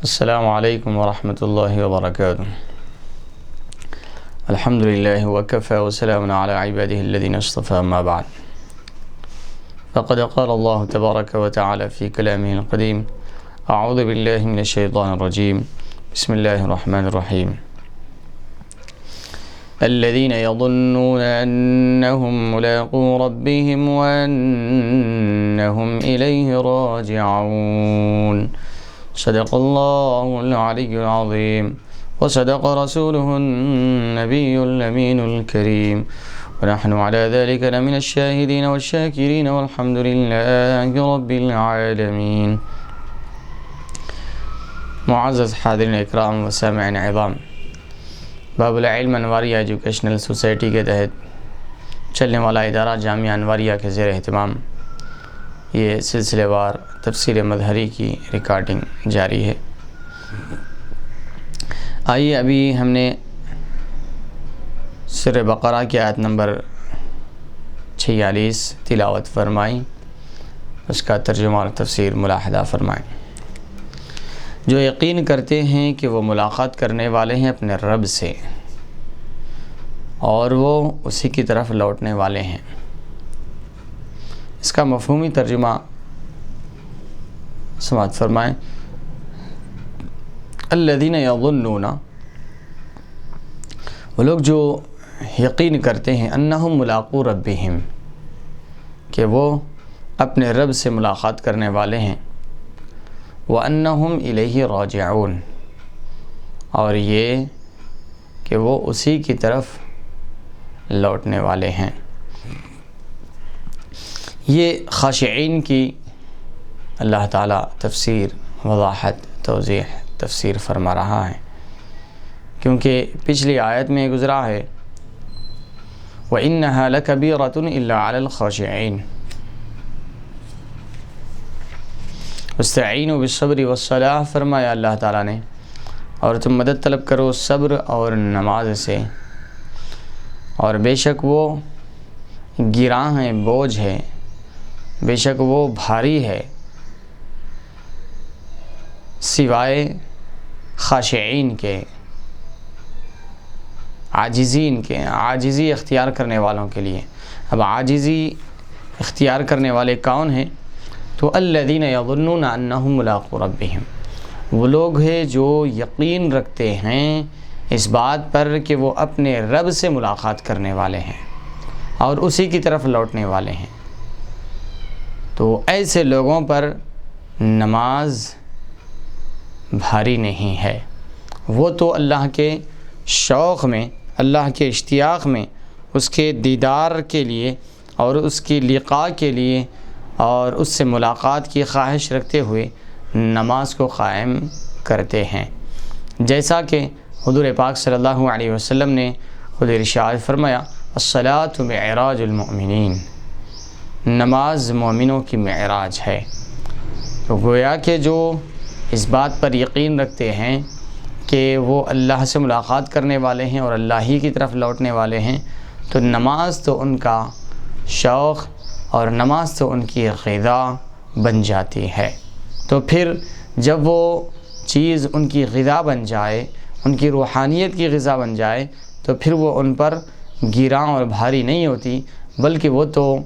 السلام علیکم ورحمۃ اللہ وبرکاتہ۔ الحمد للہ وکفى وسلام علی عباده الذین اصطفى، اما بعد فقد قال اللہ تبارک وتعالی فی کلامہ القدیم: اعوذ باللہ من الشیطان الرجیم، بسم اللہ الرحمن الرحیم۔ الذین یظنون انہم ملاقو ربہم وانہم الیہ راجعون۔ صدق اللہ العلی العظیم وصدق رسولہ النبی الامین الکریم، ونحن علی ذلک لمن الشاہدین والشاکرین والحمد للہ رب العالمین۔ معزز حاضرین اکرام و سامعین عظام، باب العلم انواریہ ایجوکیشنل سوسائٹی کے تحت چلنے والا ادارہ جامعہ انواریہ کے زیر اہتمام یہ سلسلہ وار تفسیر مظہری کی ریکارڈنگ جاری ہے۔ آئیے ابھی ہم نے سورہ بقرہ کی آیت نمبر 46 تلاوت فرمائی، اس کا ترجمہ اور تفسیر ملاحظہ فرمائیں۔ جو یقین کرتے ہیں کہ وہ ملاقات کرنے والے ہیں اپنے رب سے اور وہ اسی کی طرف لوٹنے والے ہیں، اس کا مفہومی ترجمہ سماعت فرمائیں۔ الذین یظنون، وہ لوگ جو یقین کرتے ہیں، انہم ملاقو ربہم، کہ وہ اپنے رب سے ملاقات کرنے والے ہیں، وانہم الیہ راجعون، اور یہ کہ وہ اسی کی طرف لوٹنے والے ہیں۔ یہ خاشعین کی اللہ تعالیٰ تفسیر، وضاحت، توضیح، تفسیر فرما رہا ہے، کیونکہ پچھلی آیت میں گزرا ہے وَإِنَّهَا لَكَبِيرَةٌ إِلَّا عَلَى الْخَاشِعِينَ، وَاسْتَعِينُوا بِالصَّبْرِ وَالصَّلَاةِ فرمایا اللہ تعالیٰ نے، اور تم مدد طلب کرو صبر اور نماز سے، اور بے شک وہ گراں ہے، بوجھ ہے، بے شک وہ بھاری ہے، سوائے خاشعین کے، عاجزین کے، عاجزی اختیار کرنے والوں کے لیے۔ اب عاجزی اختیار کرنے والے کون ہیں؟ تو الذین یظنون انہم ملاقو ربہم، وہ لوگ ہیں جو یقین رکھتے ہیں اس بات پر کہ وہ اپنے رب سے ملاقات کرنے والے ہیں اور اسی کی طرف لوٹنے والے ہیں۔ تو ایسے لوگوں پر نماز بھاری نہیں ہے، وہ تو اللہ کے شوق میں، اللہ کے اشتیاق میں، اس کے دیدار کے لیے اور اس کی لقاء کے لیے اور اس سے ملاقات کی خواہش رکھتے ہوئے نماز کو قائم کرتے ہیں، جیسا کہ حضور پاک صلی اللہ علیہ وسلم نے خود ارشاد فرمایا: الصلاۃ معراج المؤمنین، نماز مومنوں کی معراج ہے۔ تو گویا کہ جو اس بات پر یقین رکھتے ہیں کہ وہ اللہ سے ملاقات کرنے والے ہیں اور اللہ ہی کی طرف لوٹنے والے ہیں، تو نماز تو ان کا شوق اور نماز تو ان کی غذا بن جاتی ہے۔ تو پھر جب وہ چیز ان کی غذا بن جائے، ان کی روحانیت کی غذا بن جائے، تو پھر وہ ان پر گراں اور بھاری نہیں ہوتی، بلکہ وہ تو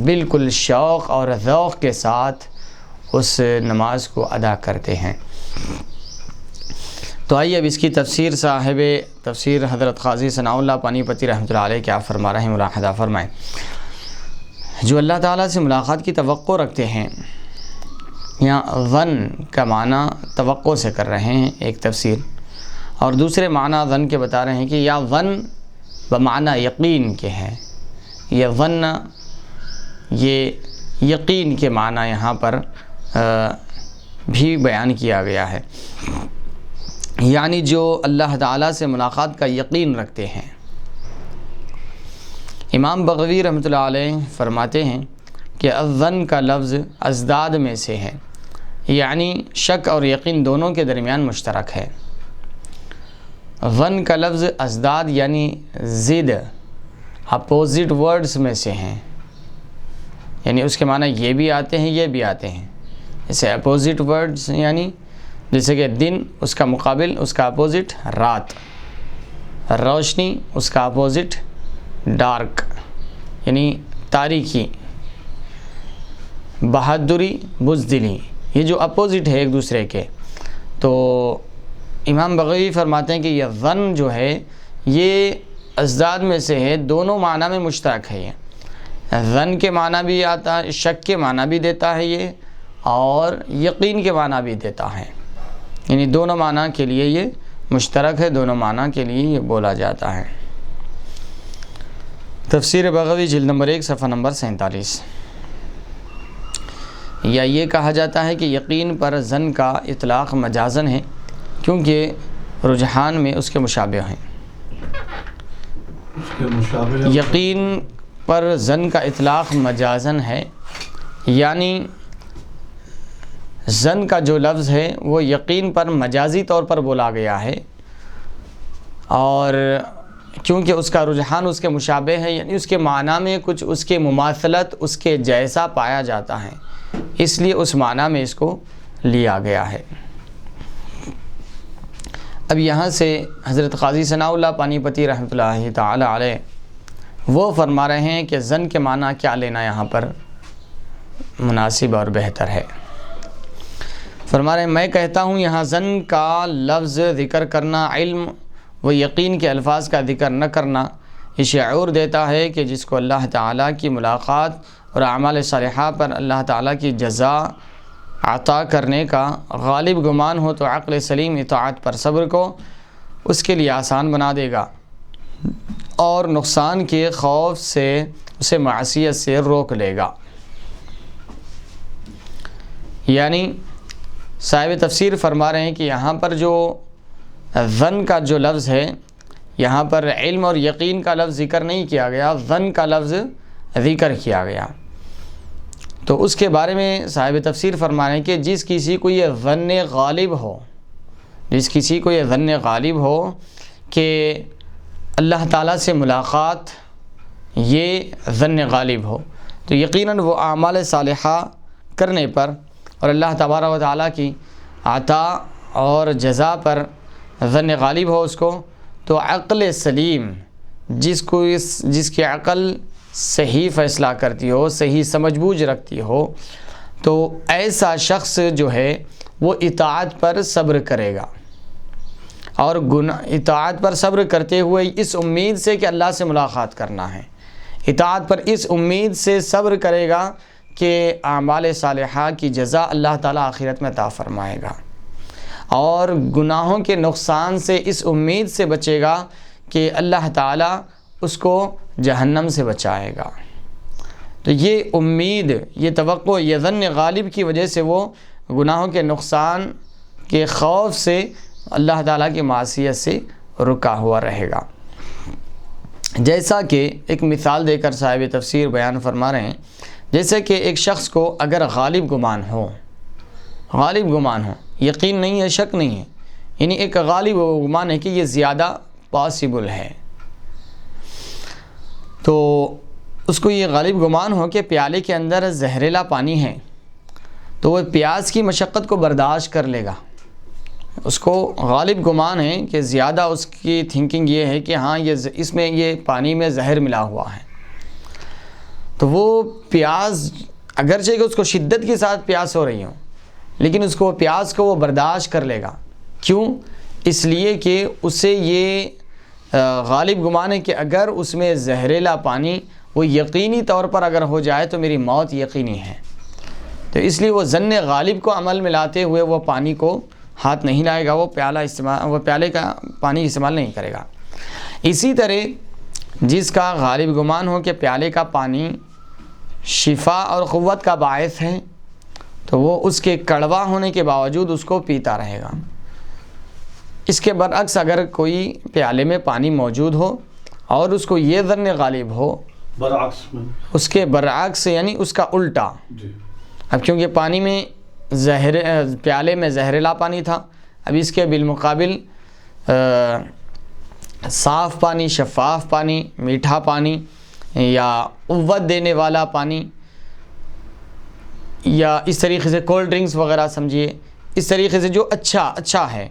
بالکل شوق اور ذوق کے ساتھ اس نماز کو ادا کرتے ہیں۔ تو آئیے اب اس کی تفسیر صاحب تفسیر حضرت قاضی ثناء اللہ پانی پتی رحمۃ اللہ علیہ کیا فرما رہے ہیں، ملاحظہ فرمائیں۔ جو اللہ تعالیٰ سے ملاقات کی توقع رکھتے ہیں، یہاں ظن کا معنی توقع سے کر رہے ہیں ایک تفسیر، اور دوسرے معنی ظن کے بتا رہے ہیں کہ یا ظن بمعنی یقین کے ہے، یہ ظن یہ یقین کے معنی یہاں پر بھی بیان کیا گیا ہے، یعنی جو اللہ تعالیٰ سے ملاقات کا یقین رکھتے ہیں۔ امام بغوی رحمۃ اللہ علیہ فرماتے ہیں کہ الظن کا لفظ ازداد میں سے ہے، یعنی شک اور یقین دونوں کے درمیان مشترک ہے۔ ظن کا لفظ ازداد یعنی ضد، اپوزٹ ورڈز میں سے ہیں، یعنی اس کے معنی یہ بھی آتے ہیں، یہ بھی آتے ہیں، جیسے اپوزٹ ورڈز، یعنی جیسے کہ دن اس کا مقابل، اس کا اپوزٹ رات، روشنی اس کا اپوزٹ ڈارک یعنی تاریکی، بہادری بزدلی، یہ جو اپوزٹ ہے ایک دوسرے کے. تو امام بغوی فرماتے ہیں کہ یہ ظن جو ہے یہ ازداد میں سے ہے، دونوں معنی میں مشترک ہے. یہ ظن کے معنی بھی آتا ہے، شک کے معنی بھی دیتا ہے یہ، اور یقین کے معنی بھی دیتا ہے، یعنی دونوں معنی کے لیے یہ مشترک ہے، دونوں معنی کے لیے یہ بولا جاتا ہے. تفسیر بغوی جلد نمبر 1 صفحہ نمبر 47. یا یہ کہا جاتا ہے کہ یقین پر ظن کا اطلاق مجازن ہے کیونکہ رجحان میں اس کے مشابہ ہیں. یقین پر ظن کا اطلاق مجازن ہے، یعنی ظن کا جو لفظ ہے وہ یقین پر مجازی طور پر بولا گیا ہے، اور کیونکہ اس کا رجحان اس کے مشابہ ہے، یعنی اس کے معنی میں کچھ اس کے مماثلت اس کے جیسا پایا جاتا ہے، اس لیے اس معنی میں اس کو لیا گیا ہے. اب یہاں سے حضرت قاضی ثناء اللہ پانی پتی رحمۃ اللہ تعالی علیہ وہ فرما رہے ہیں کہ ظن کے معنی کیا لینا یہاں پر مناسب اور بہتر ہے. فرما رہے ہیں میں کہتا ہوں یہاں ظن کا لفظ ذکر کرنا علم و یقین کے الفاظ کا ذکر نہ کرنا یہ شعور دیتا ہے کہ جس کو اللہ تعالیٰ کی ملاقات اور اعمال صالحہ پر اللہ تعالیٰ کی جزا عطا کرنے کا غالب گمان ہو تو عقل سلیم اطاعت پر صبر کو اس کے لیے آسان بنا دے گا اور نقصان کے خوف سے اسے معصیت سے روک لے گا. یعنی صاحب تفسیر فرما رہے ہیں کہ یہاں پر جو ظن کا جو لفظ ہے یہاں پر علم اور یقین کا لفظ ذکر نہیں کیا گیا، ظن کا لفظ ذکر کیا گیا. تو اس کے بارے میں صاحب تفسیر فرما رہے ہیں کہ جس کسی کو یہ ظن غالب ہو، جس کسی کو یہ ظن غالب ہو کہ اللہ تعالیٰ سے ملاقات، یہ ظن غالب ہو، تو یقیناً وہ اعمال صالحہ کرنے پر اور اللہ تبارک و تعالیٰ کی عطا اور جزا پر ظن غالب ہو اس کو، تو عقل سلیم جس کی عقل صحیح فیصلہ کرتی ہو، صحیح سمجھ بوجھ رکھتی ہو، تو ایسا شخص جو ہے وہ اطاعت پر صبر کرے گا، اور اطاعت پر صبر کرتے ہوئے اس امید سے کہ اللہ سے ملاقات کرنا ہے، اطاعت پر اس امید سے صبر کرے گا کہ اعمال صالحہ کی جزا اللہ تعالیٰ آخرت میں عطا فرمائے گا، اور گناہوں کے نقصان سے اس امید سے بچے گا کہ اللہ تعالیٰ اس کو جہنم سے بچائے گا. تو یہ امید، یہ توقع، یہ ظن غالب کی وجہ سے وہ گناہوں کے نقصان کے خوف سے اللہ تعالیٰ کی معصیت سے رکا ہوا رہے گا. جیسا کہ ایک مثال دے کر صاحب تفسیر بیان فرما رہے ہیں، جیسے کہ ایک شخص کو اگر غالب گمان ہو، یقین نہیں ہے، شک نہیں ہے، یعنی ایک غالب گمان ہے کہ یہ زیادہ پاسبل ہے، تو اس کو یہ غالب گمان ہو کہ پیالے کے اندر زہریلا پانی ہے، تو وہ پیاس کی مشقت کو برداشت کر لے گا. اس کو غالب گمان ہے کہ زیادہ اس کی تھنکنگ یہ ہے کہ ہاں اس میں یہ پانی میں زہر ملا ہوا ہے، تو وہ پیاس اگرچہ کہ اس کو شدت کے ساتھ پیاس ہو رہی ہو، لیکن اس کو پیاس کو وہ برداشت کر لے گا. کیوں؟ اس لیے کہ اسے یہ غالب گمان ہے کہ اگر اس میں زہریلا پانی وہ یقینی طور پر اگر ہو جائے تو میری موت یقینی ہے، تو اس لیے وہ ظن غالب کو عمل میں لاتے ہوئے وہ پانی کو ہاتھ نہیں لائے گا، وہ پیالے کا پانی استعمال نہیں کرے گا. اسی طرح جس کا غالب گمان ہو کہ پیالے کا پانی شفا اور قوت کا باعث ہے، تو وہ اس کے کڑوا ہونے کے باوجود اس کو پیتا رہے گا. اس کے برعکس اگر کوئی پیالے میں پانی موجود ہو اور اس کو یہ ظن غالب ہو، اس کے برعکس یعنی اس کا الٹا، اب کیونکہ پانی میں پیالے میں زہریلا پانی تھا، اب اس کے بالمقابل صاف پانی، شفاف پانی، میٹھا پانی یا قوت دینے والا پانی، یا اس طریقے سے کولڈ ڈرنکس وغیرہ سمجھیے، اس طریقے سے جو اچھا ہے،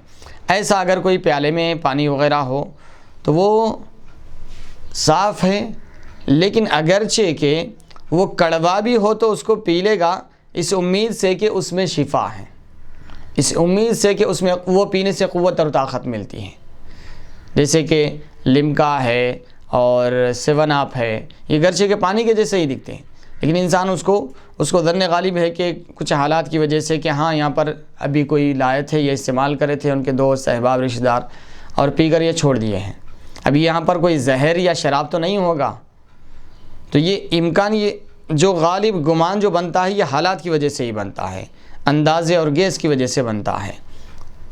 ایسا اگر کوئی پیالے میں پانی وغیرہ ہو تو وہ صاف ہے، لیکن اگرچہ کہ وہ کڑوا بھی ہو تو اس کو پی لے گا اس امید سے کہ اس میں شفا ہے، اس امید سے کہ اس میں وہ پینے سے قوت اور طاقت ملتی ہے، جیسے کہ لمکا ہے اور 7 اپ ہے، یہ گرچہ کے پانی کے جیسے ہی دکھتے ہیں، لیکن انسان اس کو ظن غالب ہے کہ کچھ حالات کی وجہ سے کہ ہاں یہاں پر ابھی کوئی لائے تھے، یہ استعمال کرے تھے ان کے دوست احباب رشتہ دار اور پی کر یہ چھوڑ دیے ہیں، ابھی یہاں پر کوئی زہر یا شراب تو نہیں ہوگا، تو یہ امکان، یہ جو غالب گمان جو بنتا ہے یہ حالات کی وجہ سے ہی بنتا ہے، اندازے اور گیس کی وجہ سے بنتا ہے،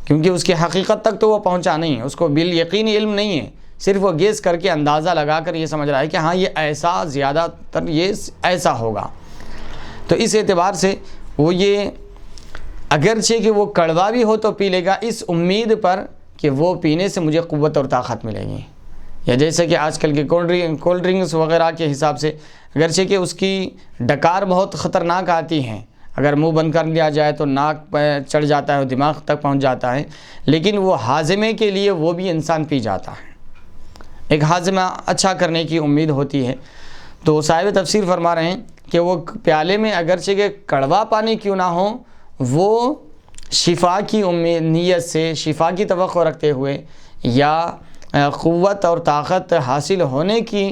کیونکہ اس کی حقیقت تک تو وہ پہنچا نہیں ہے، اس کو بالیقین علم نہیں ہے، صرف وہ گیس کر کے اندازہ لگا کر یہ سمجھ رہا ہے کہ ہاں یہ ایسا، زیادہ تر یہ ایسا ہوگا، تو اس اعتبار سے وہ یہ اگرچہ کہ وہ کڑوا بھی ہو تو پی لے گا اس امید پر کہ وہ پینے سے مجھے قوت اور طاقت ملے گی، یا جیسے کہ آج کل کے کولڈ ڈرنکس وغیرہ کے حساب سے اگرچہ کہ اس کی ڈکار بہت خطرناک آتی ہیں، اگر منہ بند کر لیا جائے تو ناک پہ چڑھ جاتا ہے اور دماغ تک پہنچ جاتا ہے، لیکن وہ ہاضمے کے لیے وہ بھی انسان پی جاتا ہے، ایک ہاضمہ اچھا کرنے کی امید ہوتی ہے، تو صاحب تفسیر فرما رہے ہیں کہ وہ پیالے میں اگرچہ کہ کڑوا پانی کیوں نہ ہو، وہ شفا کی امید، نیت سے شفا کی توقع رکھتے ہوئے یا قوت اور طاقت حاصل ہونے کی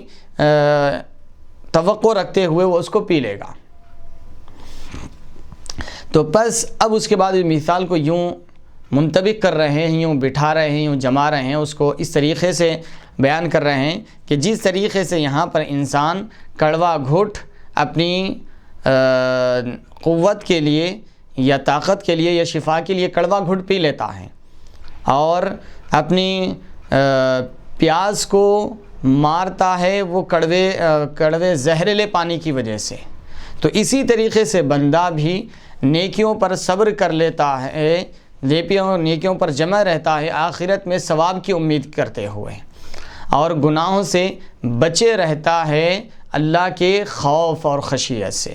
توقع رکھتے ہوئے وہ اس کو پی لے گا۔ تو بس اب اس کے بعد مثال کو یوں منطبق کر رہے ہیں، یوں بٹھا رہے ہیں، یوں جما رہے ہیں، اس کو اس طریقے سے بیان کر رہے ہیں کہ جس طریقے سے یہاں پر انسان کڑوا گھٹ اپنی قوت کے لیے یا طاقت کے لیے یا شفا کے لیے کڑوا گھٹ پی لیتا ہے اور اپنی پیاس کو مارتا ہے وہ کڑوے زہریلے پانی کی وجہ سے، تو اسی طریقے سے بندہ بھی نیکیوں پر صبر کر لیتا ہے، نیکیوں پر جمع رہتا ہے آخرت میں ثواب کی امید کرتے ہوئے، اور گناہوں سے بچے رہتا ہے اللہ کے خوف اور خشیت سے۔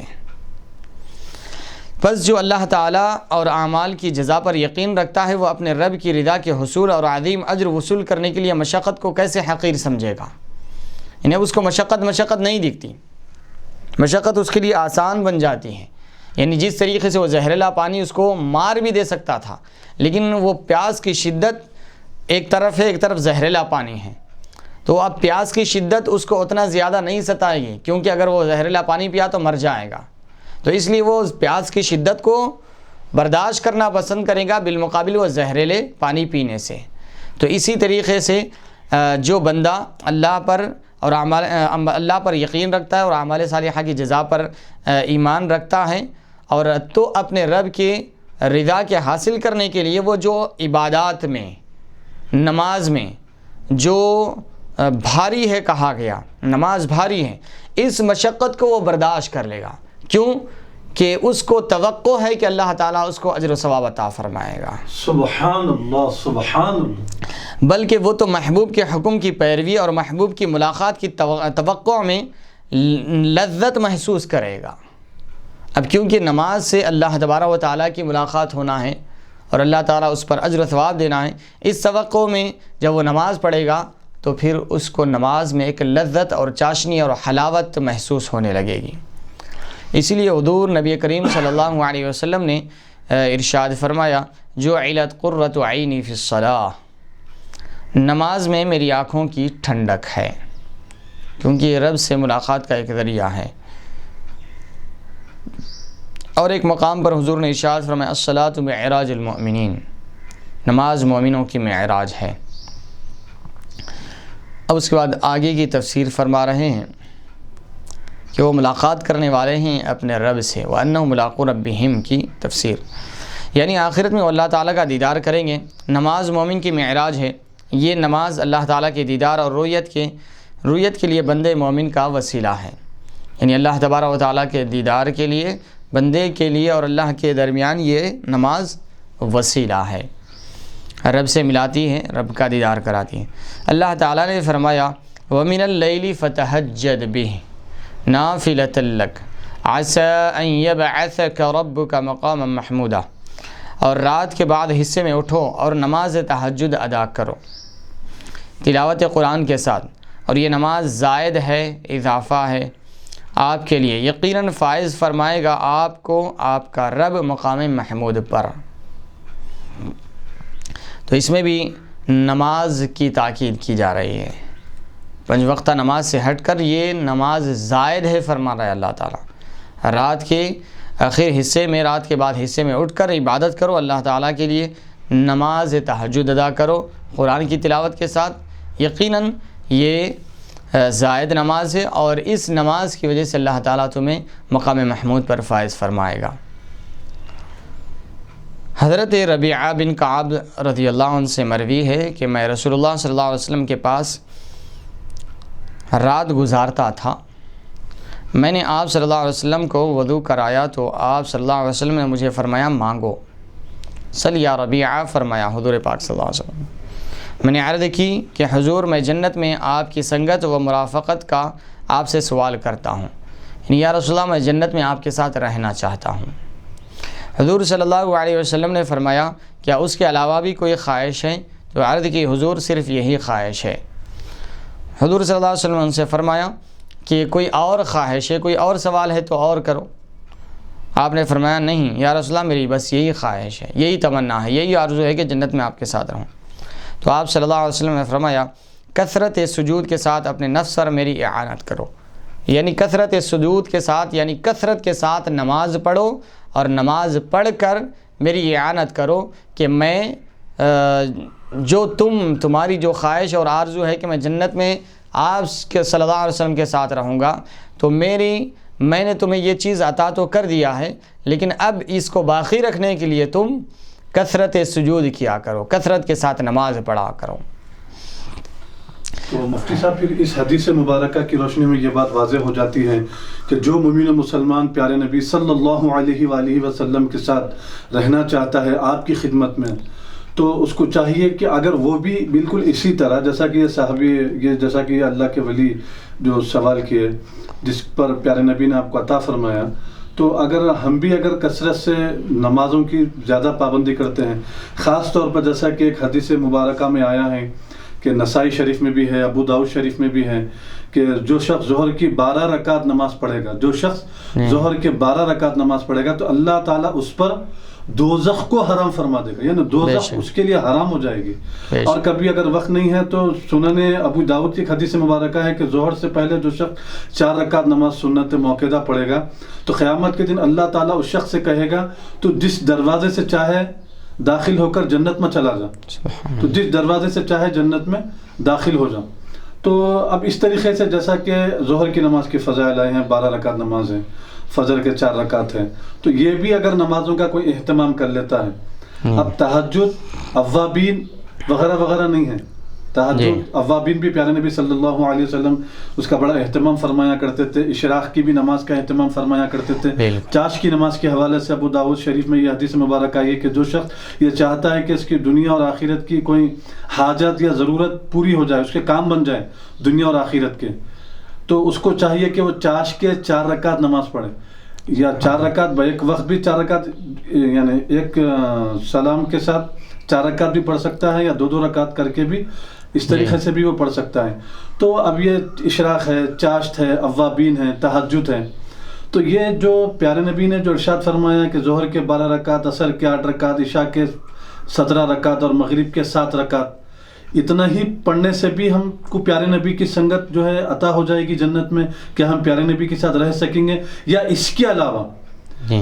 پس جو اللہ تعالیٰ اور اعمال کی جزا پر یقین رکھتا ہے وہ اپنے رب کی رضا کے حصول اور عظیم اجر وصول کرنے کے لیے مشقت کو کیسے حقیر سمجھے گا، انہیں اس کو مشقت نہیں دکھتی، مشقت اس کے لیے آسان بن جاتی ہے، یعنی جس طریقے سے وہ زہریلا پانی اس کو مار بھی دے سکتا تھا، لیکن وہ پیاس کی شدت ایک طرف ہے، ایک طرف زہریلا پانی ہے، تو اب پیاس کی شدت اس کو اتنا زیادہ نہیں ستائے گی، کیونکہ اگر وہ زہریلا پانی پیا تو مر جائے گا، تو اس لیے وہ پیاس کی شدت کو برداشت کرنا پسند کرے گا بالمقابل وہ زہریلے پانی پینے سے۔ تو اسی طریقے سے جو بندہ اللہ پر یقین رکھتا ہے اور اعمال صالحہ کی جزا پر ایمان رکھتا ہے، اور تو اپنے رب کی رضا کے حاصل کرنے کے لیے وہ جو عبادات میں، نماز میں جو بھاری ہے کہا گیا، نماز بھاری ہے، اس مشقت کو وہ برداشت کر لے گا، کیوں کہ اس کو توقع ہے کہ اللہ تعالیٰ اس کو اجر و ثواب عطا فرمائے گا۔ سبحان اللہ، سبحان اللہ۔ بلکہ وہ تو محبوب کے حکم کی پیروی اور محبوب کی ملاقات کی توقع میں لذت محسوس کرے گا۔ اب کیونکہ نماز سے اللہ تبارک و تعالیٰ کی ملاقات ہونا ہے اور اللہ تعالیٰ اس پر اجر و ثواب دینا ہے، اس توقع میں جب وہ نماز پڑھے گا تو پھر اس کو نماز میں ایک لذت اور چاشنی اور حلاوت محسوس ہونے لگے گی۔ اسی لیے حضور نبی کریم صلی اللہ علیہ وسلم نے ارشاد فرمایا، جعلت قرۃ عینی فی الصلاۃ، نماز میں میری آنکھوں کی ٹھنڈک ہے، کیونکہ یہ رب سے ملاقات کا ایک ذریعہ ہے۔ اور ایک مقام پر حضور نے ارشاد فرمایا، الصلاۃ معراج المؤمنین، نماز مومنوں کی معراج ہے۔ اب اس کے بعد آگے کی تفسیر فرما رہے ہیں کہ وہ ملاقات کرنے والے ہیں اپنے رب سے، وَأَنَّهُمْ مُلَاقُو رَبِّهِمْ کی تفسیر، یعنی آخرت میں وہ اللہ تعالیٰ کا دیدار کریں گے۔ نماز مومن کی معراج ہے، یہ نماز اللہ تعالیٰ کے دیدار اور رویت کے لیے بندے مومن کا وسیلہ ہے، یعنی اللہ تبارک و تعالیٰ کے دیدار کے لیے بندے کے لیے اور اللہ کے درمیان یہ نماز وسیلہ ہے، رب سے ملاتی ہے، رب کا دیدار کراتی ہے۔ اللہ تعالیٰ نے فرمایا، وَمِنَ اللَّيْلِ فَتَهَجَّدْ بِهِ نَافِلَةً لَكَ، عسى أن يبعثك ربك مقاما محمودا، اور رات کے بعد حصے میں اٹھو اور نماز تہجد ادا کرو تلاوت قرآن کے ساتھ، اور یہ نماز زائد ہے، اضافہ ہے آپ کے لیے، یقیناً فائز فرمائے گا آپ کو آپ کا رب مقام محمود پر۔ تو اس میں بھی نماز کی تاکید کی جا رہی ہے، 5 وقتہ نماز سے ہٹ کر یہ نماز زائد ہے فرما رہا ہے اللہ تعالیٰ۔ رات کے آخر حصے میں، رات کے بعد حصے میں اٹھ کر عبادت کرو اللہ تعالیٰ کے لیے، نماز تہجد ادا کرو قرآن کی تلاوت کے ساتھ، یقیناً یہ زائد نماز ہے، اور اس نماز کی وجہ سے اللہ تعالیٰ تمہیں مقام محمود پر فائز فرمائے گا۔ حضرت ربیعہ بن کعب رضی اللہ عنہ سے مروی ہے کہ میں رسول اللہ صلی اللہ علیہ وسلم کے پاس رات گزارتا تھا، میں نے آپ صلی اللہ علیہ وسلم کو وضو کرایا تو آپ صلی اللہ علیہ وسلم نے مجھے فرمایا مانگو، صلی یا ربیعہ فرمایا حضور پاک صلی اللہ علیہ وسلم۔ میں نے عرض کی کہ حضور میں جنت میں آپ کی سنگت و مرافقت کا آپ سے سوال کرتا ہوں، یعنی یا رسول اللہ میں جنت میں آپ کے ساتھ رہنا چاہتا ہوں۔ حضور صلی اللہ علیہ وسلم نے فرمایا کیا اس کے علاوہ بھی کوئی خواہش ہے؟ تو عرض کی حضور صرف یہی خواہش ہے۔ حضور صلی اللہ علیہ وسلم نے ان سے فرمایا کہ کوئی اور خواہش ہے، کوئی اور سوال ہے تو اور کرو۔ آپ نے فرمایا نہیں یا رسول اللہ میری بس یہی خواہش ہے، یہی تمنا ہے، یہی آرزو ہے کہ جنت میں آپ کے ساتھ رہوں۔ تو آپ صلی اللہ علیہ وسلم نے فرمایا کثرت سجود کے ساتھ اپنے نفس پر میری اعانت کرو، یعنی کثرت سجود کے ساتھ، یعنی کثرت کے ساتھ نماز پڑھو اور نماز پڑھ کر میری اعانت کرو کہ میں جو تمہاری جو خواہش اور آرزو ہے کہ میں جنت میں آپ کے صلی اللہ علیہ وسلم کے ساتھ رہوں گا، تو میں نے تمہیں یہ چیز عطا تو کر دیا ہے، لیکن اب اس کو باقی رکھنے کے لیے تم کثرت سجود کیا کرو، کثرت کے ساتھ نماز پڑھا کرو۔ تو مفتی صاحب پھر اس حدیث مبارکہ کی روشنی میں یہ بات واضح ہو جاتی ہے کہ جو مومن مسلمان پیارے نبی صلی اللہ علیہ وآلہ وسلم کے ساتھ رہنا چاہتا ہے آپ کی خدمت میں، تو اس کو چاہیے کہ اگر وہ بھی بالکل اسی طرح جیسا کہ یہ صحابی، یہ جیسا کہ اللہ کے ولی جو سوال کیے جس پر پیارے نبی نے آپ کو عطا فرمایا، تو اگر ہم بھی اگر کثرت سے نمازوں کی زیادہ پابندی کرتے ہیں، خاص طور پر جیسا کہ ایک حدیث مبارکہ میں آیا ہے کہ نسائی شریف میں بھی ہے، ابو داؤد شریف میں بھی ہے کہ جو شخص ظہر کی 12 رکعت نماز پڑھے گا، جو شخص ظہر کے 12 رکعت نماز پڑھے گا تو اللہ تعالیٰ اس پر دوزخ کو حرام فرما دے گا، یعنی دوزخ اس کے لیے حرام ہو جائے گی۔ اور کبھی اگر وقت نہیں ہے تو سنن ابو داؤد کی حدیث مبارکہ ہے کہ ظہر سے پہلے جو شخص 4 رکعت نماز سنت موقعہ پڑھے گا تو قیامت کے دن اللہ تعالیٰ اس شخص سے کہے گا تو جس دروازے سے چاہے داخل ہو کر جنت میں چلا جا، تو جس دروازے سے چاہے جنت میں داخل ہو جا۔ تو اب اس طریقے سے جیسا کہ ظہر کی نماز کی فضائل آئے ہیں، 12 رکعت نماز ہے، فجر کے 4 رکعت ہیں، تو یہ بھی اگر نمازوں کا کوئی اہتمام کر لیتا ہے۔ اب تہجد، اوابین وغیرہ وغیرہ نہیں ہے، تہجد اوابین بھی پیارے نبی صلی اللہ علیہ وسلم اس کا بڑا اہتمام فرمایا کرتے تھے، اشراق کی بھی نماز کا اہتمام فرمایا کرتے تھے۔ چاش کی نماز کے حوالے سے ابو داؤد شریف میں یہ حدیث مبارک آئی ہے کہ جو شخص یہ چاہتا ہے کہ اس کی دنیا اور آخرت کی کوئی حاجت یا ضرورت پوری ہو جائے، اس کے کام بن جائے دنیا اور آخرت کے، تو اس کو چاہیے کہ وہ چاش کے 4 رکعت نماز پڑھے، یا 4 رکعت ایک وقت بھی 4 رکعت، یعنی ایک سلام کے ساتھ 4 رکعت بھی پڑھ سکتا ہے، یا 2 رکعت کر کے بھی اس طریقے سے بھی وہ پڑھ سکتا ہے۔ تو اب یہ اشراق ہے، چاشت ہے، اوابین ہے، تہجد ہے، تو یہ جو پیارے نبی نے جو ارشاد فرمایا کہ ظہر کے 12 رکعت، عصر کے 8 رکعت، عشاء کے 17 رکعت اور مغرب کے 7 رکعت، اتنا ہی پڑھنے سے بھی ہم کو پیارے نبی کی سنگت جو ہے عطا ہو جائے گی جنت میں، کہ ہم پیارے نبی کے ساتھ رہ سکیں گے، یا اس کے علاوہ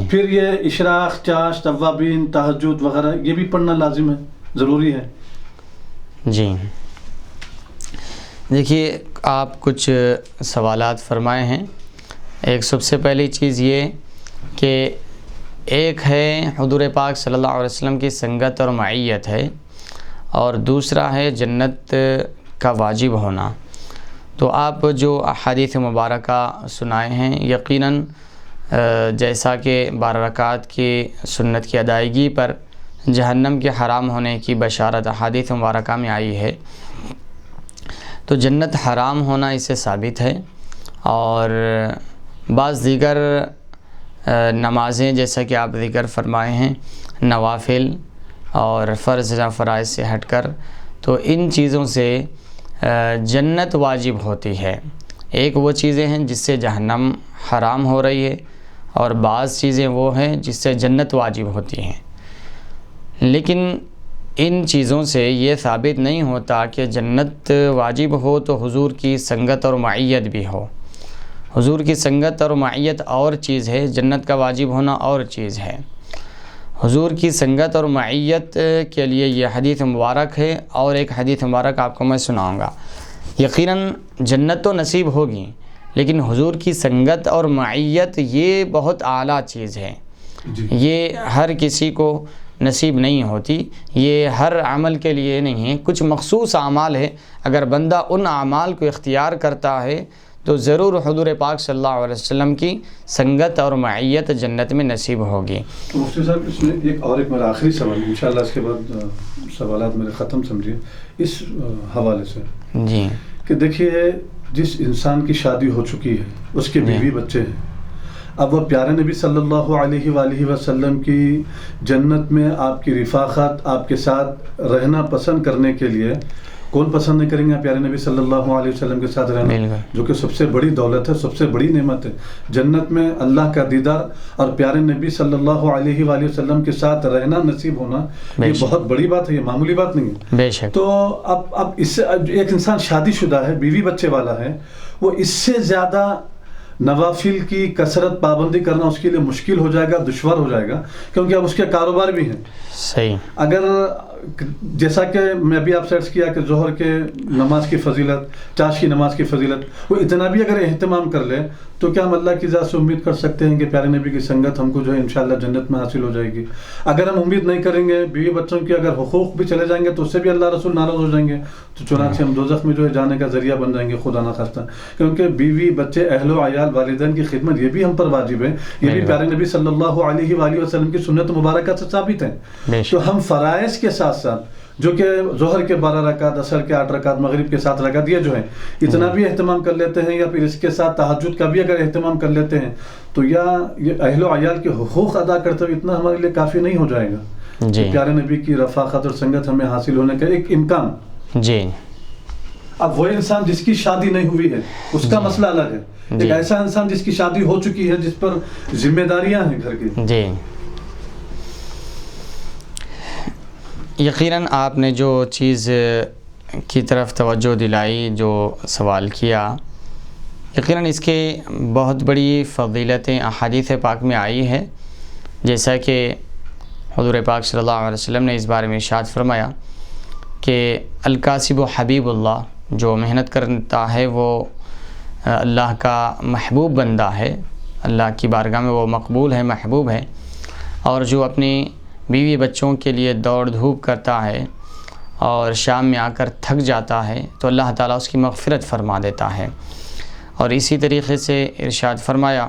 پھر یہ اشراق، چاشت، اوابین، تہجد وغیرہ یہ بھی پڑھنا لازم ہے، ضروری ہے؟ جی دیکھیے، آپ کچھ سوالات فرمائے ہیں۔ ایک سب سے پہلی چیز یہ کہ ایک ہے حضور پاک صلی اللہ علیہ وسلم کی سنگت اور معیت ہے، اور دوسرا ہے جنت کا واجب ہونا۔ تو آپ جو احادیث مبارکہ سنائے ہیں، یقیناً جیسا کہ 12 رکعت کی سنت کی ادائیگی پر جہنم کے حرام ہونے کی بشارت احادیث مبارکہ میں آئی ہے، تو جنت حرام ہونا اس سے ثابت ہے۔ اور بعض دیگر نمازیں جیسا کہ آپ ذکر فرمائے ہیں، نوافل اور فرض یا فرائض سے ہٹ کر، تو ان چیزوں سے جنت واجب ہوتی ہے۔ ایک وہ چیزیں ہیں جس سے جہنم حرام ہو رہی ہے، اور بعض چیزیں وہ ہیں جس سے جنت واجب ہوتی ہیں۔ لیکن ان چیزوں سے یہ ثابت نہیں ہوتا کہ جنت واجب ہو تو حضور کی سنگت اور معیت بھی ہو۔ حضور کی سنگت اور معیت اور چیز ہے، جنت کا واجب ہونا اور چیز ہے۔ حضور کی سنگت اور معیت کے لیے یہ حدیث مبارک ہے، اور ایک حدیث مبارک آپ کو میں سناؤں گا۔ یقیناً جنت تو نصیب ہوگی، لیکن حضور کی سنگت اور معیت یہ بہت اعلیٰ چیز ہے، یہ ہر کسی کو نصیب نہیں ہوتی، یہ ہر عمل کے لیے نہیں ہے، کچھ مخصوص اعمال ہے۔ اگر بندہ ان اعمال کو اختیار کرتا ہے تو ضرور حضور پاک صلی اللہ علیہ وسلم کی سنگت اور معیت جنت میں نصیب ہوگی۔ تو مفتی صاحب اس میں ایک میرا آخری سوال، انشاءاللہ اس کے بعد سوالات میرے ختم سمجھیے اس حوالے سے جی، کہ دیکھیے جس انسان کی شادی ہو چکی ہے، اس کے بیوی بچے ہیں، اب وہ پیارے نبی صلی اللہ علیہ وآلہ وسلم کی جنت میں آپ کی رفاقت، آپ کے ساتھ رہنا پسند کرنے کے لیے کون پسند نہیں کریں گے پیارے نبی صلی اللہ علیہ وسلم کے ساتھ رہنا، جو کہ سب سے بڑی دولت ہے، سب سے بڑی نعمت ہے۔ جنت میں اللہ کا دیدار اور پیارے نبی صلی اللہ علیہ وآلہ وسلم کے ساتھ رہنا نصیب ہونا، یہ بہت بڑی بات ہے، یہ معمولی بات نہیں ہے۔ بے شک۔ تو اب اس سے ایک انسان شادی شدہ ہے، بیوی بچے والا ہے، وہ اس سے زیادہ نوافل کی کثرت پابندی کرنا اس کے لیے مشکل ہو جائے گا، دشوار ہو جائے گا، کیونکہ اب اس کے کاروبار بھی ہیں۔ صحیح۔ اگر جیسا کہ میں بھی آپ سے عرض کیا کہ ظہر کے نماز کی فضیلت، چاش کی نماز کی فضیلت، وہ اتنا بھی اگر اہتمام کر لے تو کیا ہم اللہ کی ذات سے امید کر سکتے ہیں کہ پیارے نبی کی سنگت ہم کو جو ہے انشاءاللہ جنت میں حاصل ہو جائے گی؟ اگر ہم امید نہیں کریں گے، بیوی بچوں کے اگر حقوق بھی چلے جائیں گے تو اس سے بھی اللہ رسول ناراض ہو جائیں گے، تو چنانچہ ہم دوزخ میں جو ہے جانے کا ذریعہ بن جائیں گے خدا نخواستہ۔ کیونکہ بیوی بچے، اہل و عیال، والدین کی خدمت یہ بھی ہم پر واجب ہے، یہ بھی پیارے نبی صلی اللہ علیہ وآلہ وسلم کی سنت مبارکہ سے ثابت ہے۔ تو ہم فرائض کے ساتھ ساتھ جو کہ ظہر کے 12 رکعت، عصر کے 8 رکعت، مغرب کے 7 رکعت، یہ جو ہے اتنا بھی اہتمام کر لیتے ہیں، یا پھر اس کے ساتھ تہجد کا بھی اگر اہتمام کر لیتے ہیں تو یا یہ اہل و عیال کے حقوق ادا کرتے ہوئے اتنا ہمارے لیے کافی نہیں ہو جائے گا کہ پیارے نبی کی رفاقت اور سنگت ہمیں حاصل ہونے کا ایک امکان۔ جی۔ اب وہ انسان جس کی شادی نہیں ہوئی ہے اس کا مسئلہ الگ ہے، ایک ایسا انسان جس کی شادی ہو چکی ہے، جس پر ذمہ داریاں ہیں گھر کی۔ جی، یقیناً آپ نے جو چیز کی طرف توجہ دلائی، جو سوال کیا، یقیناً اس کے بہت بڑی فضیلتیں احادیث پاک میں آئی ہے، جیسا کہ حضور پاک صلی اللہ علیہ وسلم نے اس بارے میں ارشاد فرمایا کہ الکاسب حبیب اللہ، جو محنت کرتا ہے وہ اللہ کا محبوب بندہ ہے، اللہ کی بارگاہ میں وہ مقبول ہے، محبوب ہے، اور جو اپنی بیوی بچوں کے لیے دوڑ دھوپ کرتا ہے اور شام میں آ کر تھک جاتا ہے تو اللہ تعالیٰ اس کی مغفرت فرما دیتا ہے۔ اور اسی طریقے سے ارشاد فرمایا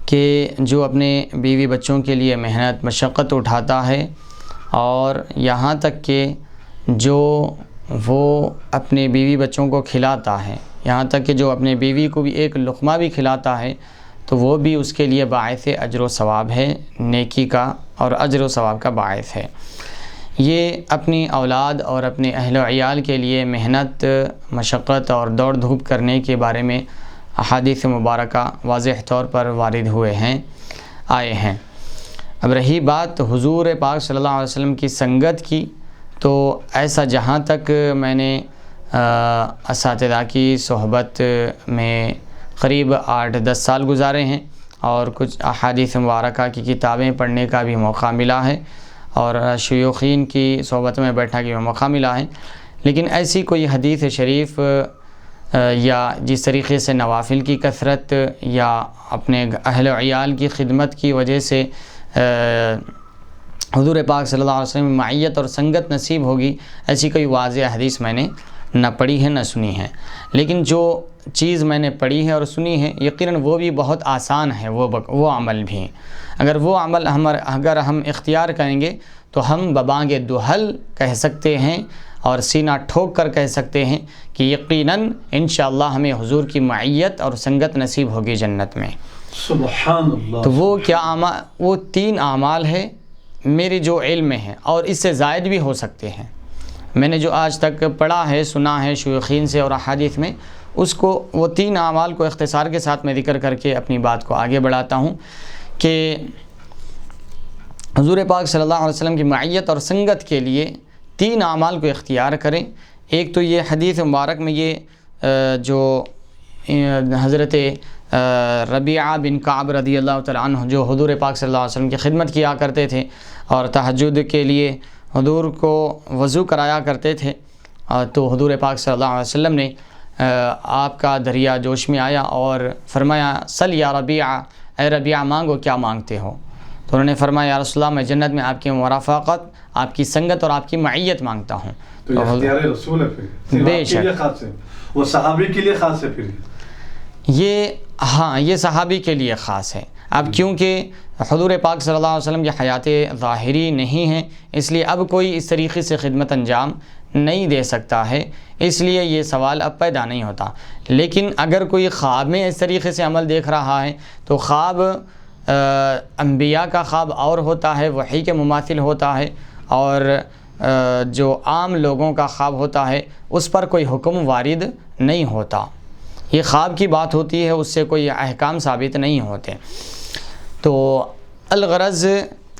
کہ جو اپنے بیوی بچوں کے لیے محنت مشقت اٹھاتا ہے، اور یہاں تک کہ جو وہ اپنے بیوی بچوں کو کھلاتا ہے، یہاں تک کہ جو اپنے بیوی کو بھی ایک لقمہ بھی کھلاتا ہے تو وہ بھی اس کے لیے باعث اجر و ثواب ہے، نیکی کا اور اجر و ثواب کا باعث ہے۔ یہ اپنی اولاد اور اپنے اہل و عیال کے لیے محنت مشقت اور دوڑ دھوپ کرنے کے بارے میں احادیث مبارکہ واضح طور پر وارد آئے ہیں۔ اب رہی بات حضور پاک صلی اللہ علیہ وسلم کی سنگت کی، تو ایسا جہاں تک میں نے اساتذہ کی صحبت میں قریب 8-10 سال گزارے ہیں، اور کچھ احادیث مبارکہ کی کتابیں پڑھنے کا بھی موقع ملا ہے، اور شیوخین کی صحبت میں بیٹھنے کا بھی موقع ملا ہے، لیکن ایسی کوئی حدیث شریف یا جس طریقے سے نوافل کی کثرت یا اپنے اہل و عیال کی خدمت کی وجہ سے حضور پاک صلی اللہ علیہ وسلم معیت اور سنگت نصیب ہوگی، ایسی کوئی واضح حدیث میں نے نہ پڑھی ہے نہ سنی ہے۔ لیکن جو چیز میں نے پڑھی ہے اور سنی ہے، یقیناً وہ بھی بہت آسان ہے، وہ عمل بھی، اگر وہ عمل اگر ہم اختیار کریں گے تو ہم ببانگ دہل کہہ سکتے ہیں اور سینہ ٹھوک کر کہہ سکتے ہیں کہ یقیناً انشاءاللہ ہمیں حضور کی معیت اور سنگت نصیب ہوگی جنت میں۔ سبحان اللہ. تو وہ کیا وہ 3 اعمال ہے میرے جو علم میں ہیں، اور اس سے زائد بھی ہو سکتے ہیں. میں نے جو آج تک پڑھا ہے، سنا ہے شیوخین سے اور احادیث میں، اس کو وہ 3 اعمال کو اختصار کے ساتھ میں ذکر کر کے اپنی بات کو آگے بڑھاتا ہوں کہ حضور پاک صلی اللہ علیہ وسلم کی معیت اور سنگت کے لیے 3 اعمال کو اختیار کریں. ایک تو یہ حدیث مبارک میں یہ جو حضرت ربیعہ بن کعب رضی اللہ تعالیٰ عنہ جو حضور پاک صلی اللہ علیہ وسلم کی خدمت کیا کرتے تھے اور تہجد کے لیے حضور کو وضو کرایا کرتے تھے، تو حضور پاک صلی اللہ علیہ وسلم نے آپ کا دریا جوش میں آیا اور فرمایا سل یا ربیعہ، اے ربیعہ مانگو کیا مانگتے ہو. تو انہوں نے فرمایا یا رسول اللہ میں جنت میں آپ کی مرافقت، آپ کی سنگت اور آپ کی معیت مانگتا ہوں. تو یہ اختیار رسول ہے پھر بے شک، خاص ہے، وہ صحابی کے لیے خاص ہے. پھر یہ صحابی کے لیے خاص ہے. اب کیونکہ حضور پاک صلی اللہ علیہ وسلم کی حیات ظاہری نہیں ہے، اس لیے اب کوئی اس طریقے سے خدمت انجام نہیں دے سکتا ہے، اس لیے یہ سوال اب پیدا نہیں ہوتا. لیکن اگر کوئی خواب میں اس طریقے سے عمل دیکھ رہا ہے تو خواب انبیاء کا خواب اور ہوتا ہے، وحی کے مماثل ہوتا ہے، اور جو عام لوگوں کا خواب ہوتا ہے اس پر کوئی حکم وارد نہیں ہوتا. یہ خواب کی بات ہوتی ہے، اس سے کوئی احکام ثابت نہیں ہوتے. تو الغرض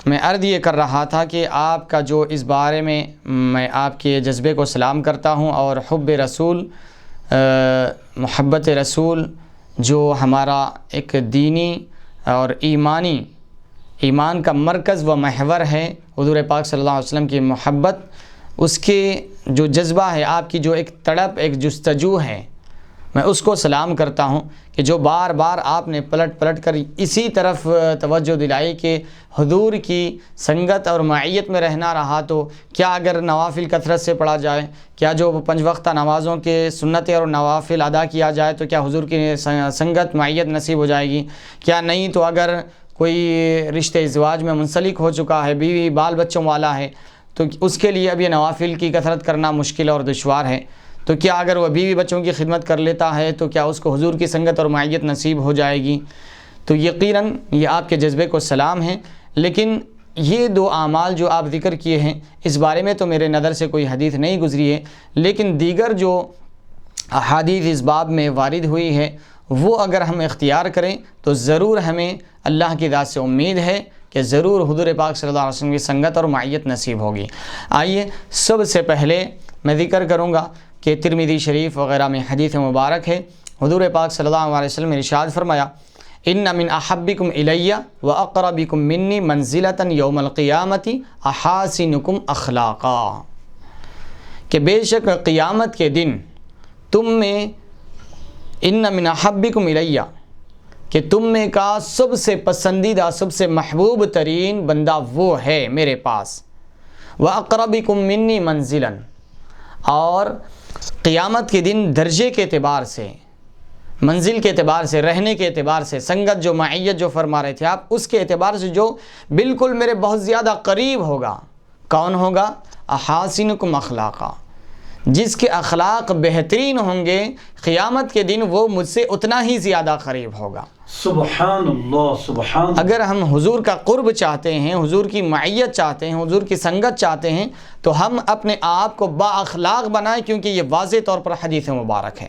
میں عرض یہ کر رہا تھا کہ آپ کا جو اس بارے میں آپ کے جذبے کو سلام کرتا ہوں، اور حب رسول، محبت رسول جو ہمارا ایک دینی اور ایمان کا مرکز و محور ہے، حضور پاک صلی اللہ علیہ وسلم کی محبت، اس کے جو جذبہ ہے، آپ کی جو ایک تڑپ، ایک جستجو ہے، میں اس کو سلام کرتا ہوں کہ جو بار بار آپ نے پلٹ کر اسی طرف توجہ دلائی کہ حضور کی سنگت اور معیت میں رہنا رہا تو کیا اگر نوافل کثرت سے پڑھا جائے، کیا جو 5 وقتہ نمازوں کے سنتیں اور نوافل ادا کیا جائے تو کیا حضور کی سنگت معیت نصیب ہو جائے گی، کیا نہیں تو اگر کوئی رشتہ ازدواج میں منسلک ہو چکا ہے، بیوی بال بچوں والا ہے، تو اس کے لیے اب یہ نوافل کی کثرت کرنا مشکل اور دشوار ہے، تو کیا اگر وہ بیوی بچوں کی خدمت کر لیتا ہے تو کیا اس کو حضور کی سنگت اور معیت نصیب ہو جائے گی. تو یقیناً یہ آپ کے جذبے کو سلام ہے. لیکن یہ 2 اعمال جو آپ ذکر کیے ہیں، اس بارے میں تو میرے نظر سے کوئی حدیث نہیں گزری ہے، لیکن دیگر جو احادیث اس باب میں وارد ہوئی ہے وہ اگر ہم اختیار کریں تو ضرور ہمیں اللہ کی ذات سے امید ہے کہ ضرور حضور پاک صلی اللہ علیہ وسلم کی سنگت اور معیت نصیب ہوگی. آئیے سب سے پہلے میں ذکر کروں گا کہ ترمذی شریف وغیرہ میں حدیث مبارک ہے، حضور پاک صلی اللہ علیہ وسلم نے ارشاد فرمایا ان من احبکم الی واقربکم منی منزلۃ یوم القیامۃ احاسنکم اخلاقا، کہ بے شک قیامت کے دن تم میں، ان من احبکم الی، کہ تم میں کا سب سے پسندیدہ، سب سے محبوب ترین بندہ وہ ہے میرے پاس، واقربکم منی منزلا، اور قیامت کے دن درجے کے اعتبار سے، منزل کے اعتبار سے، رہنے کے اعتبار سے، سنگت جو معیت جو فرما رہے تھے آپ، اس کے اعتبار سے جو بالکل میرے بہت زیادہ قریب ہوگا، کون ہوگا؟ احاسنکم اخلاقا، جس کے اخلاق بہترین ہوں گے قیامت کے دن وہ مجھ سے اتنا ہی زیادہ قریب ہوگا. سبحان اللہ، سبحان اللہ. اگر ہم حضور کا قرب چاہتے ہیں، حضور کی معیت چاہتے ہیں، حضور کی سنگت چاہتے ہیں تو ہم اپنے آپ کو با اخلاق بنائیں، کیونکہ یہ واضح طور پر حدیث مبارک ہے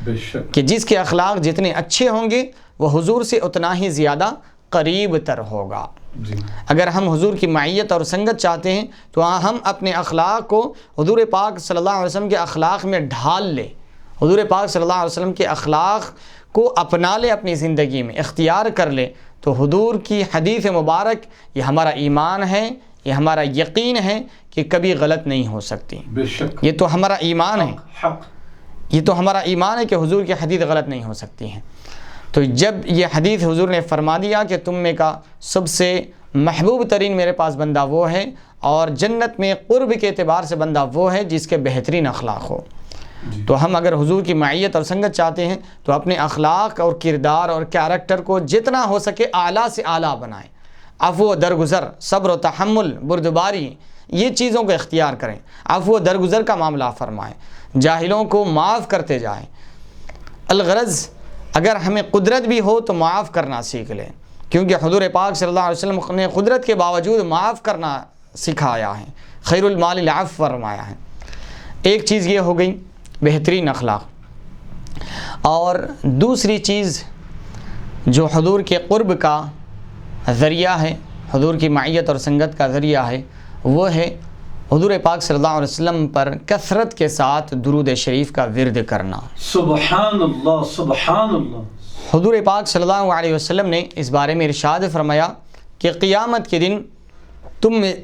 بے شک کہ جس کے اخلاق جتنے اچھے ہوں گے وہ حضور سے اتنا ہی زیادہ قریب تر ہوگا. جی. اگر ہم حضور کی معیت اور سنگت چاہتے ہیں تو ہم اپنے اخلاق کو حضور پاک صلی اللہ علیہ وسلم کے اخلاق میں ڈھال لیں، حضور پاک صلی اللہ علیہ وسلم کے اخلاق کو اپنا لے، اپنی زندگی میں اختیار کر لے، تو حضور کی حدیث مبارک یہ ہمارا ایمان ہے، یہ ہمارا یقین ہے کہ کبھی غلط نہیں ہو سکتی. بے شک یہ تو ہمارا ایمان ہے، حق. یہ تو ہمارا ایمان ہے کہ حضور کی حدیث غلط نہیں ہو سکتی ہیں. تو جب یہ حدیث حضور نے فرما دیا کہ تم میں کا سب سے محبوب ترین میرے پاس بندہ وہ ہے، اور جنت میں قرب کے اعتبار سے بندہ وہ ہے جس کے بہترین اخلاق ہو، تو ہم اگر حضور کی معیت اور سنگت چاہتے ہیں تو اپنے اخلاق اور کردار اور کیریکٹر کو جتنا ہو سکے اعلیٰ سے اعلیٰ بنائیں. عفو و درگزر، صبر و تحمل، بردباری، یہ چیزوں کو اختیار کریں. عفو و درگزر کا معاملہ فرمائیں، جاہلوں کو معاف کرتے جائیں. الغرض اگر ہمیں قدرت بھی ہو تو معاف کرنا سیکھ لیں، کیونکہ حضور پاک صلی اللہ علیہ وسلم نے قدرت کے باوجود معاف کرنا سکھایا ہے، خیر المال العفو فرمایا ہے۔ ایک چیز یہ ہو گئی بہترین اخلاق، اور دوسری چیز جو حضور کے قرب کا ذریعہ ہے، حضور کی معیت اور سنگت کا ذریعہ ہے، وہ ہے حضور پاک صلی اللہ علیہ وسلم پر کثرت کے ساتھ درود شریف کا ورد کرنا۔ سبحان اللہ سبحان اللہ۔ حضور پاک صلی اللہ علیہ وسلم نے اس بارے میں ارشاد فرمایا کہ قیامت کے دن تم میں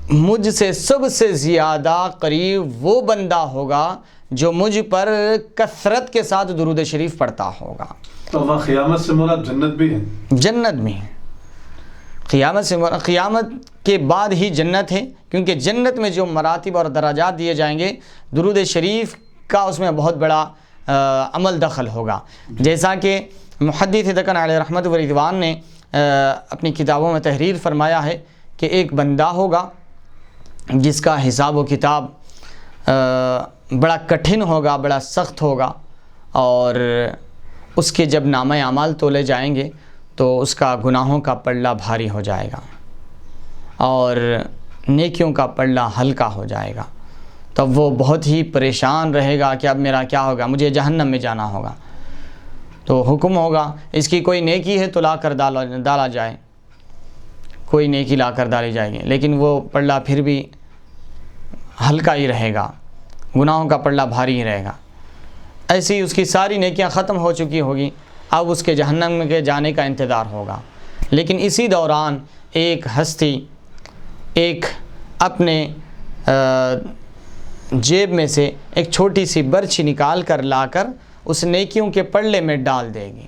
مجھ سے سب سے زیادہ قریب وہ بندہ ہوگا جو مجھ پر کثرت کے ساتھ درود شریف پڑھتا ہوگا۔ تو وہاں قیامت سے مراد جنت بھی ہے؟ جنت میں ہے، قیامت کے بعد ہی جنت ہے، کیونکہ جنت میں جو مراتب اور درجات دیے جائیں گے، درود شریف کا اس میں بہت بڑا عمل دخل ہوگا۔ جیسا کہ محدث دکن علیہ رحمت و رضوان نے اپنی کتابوں میں تحریر فرمایا ہے کہ ایک بندہ ہوگا جس کا حساب و کتاب بڑا کٹھن ہوگا، بڑا سخت ہوگا، اور اس کے جب نامہ اعمال تولے جائیں گے تو اس کا گناہوں کا پلڑا بھاری ہو جائے گا اور نیکیوں کا پلڑا ہلکا ہو جائے گا۔ تب وہ بہت ہی پریشان رہے گا کہ اب میرا کیا ہوگا، مجھے جہنم میں جانا ہوگا۔ تو حکم ہوگا اس کی کوئی نیکی ہے تو لا کر ڈالا جائے، کوئی نیکی لا کر ڈالی جائے گی، لیکن وہ پلڑا پھر بھی ہلکا ہی رہے گا، گناہوں کا پلڑا بھاری ہی رہے گا۔ ایسی اس کی ساری نیکیاں ختم ہو چکی ہوگی، اب اس کے جہنم کے جانے کا انتظار ہوگا۔ لیکن اسی دوران ایک ہستی ایک اپنے جیب میں سے ایک چھوٹی سی برچھی نکال کر لا کر اس نیکیوں کے پلڑے میں ڈال دے گی،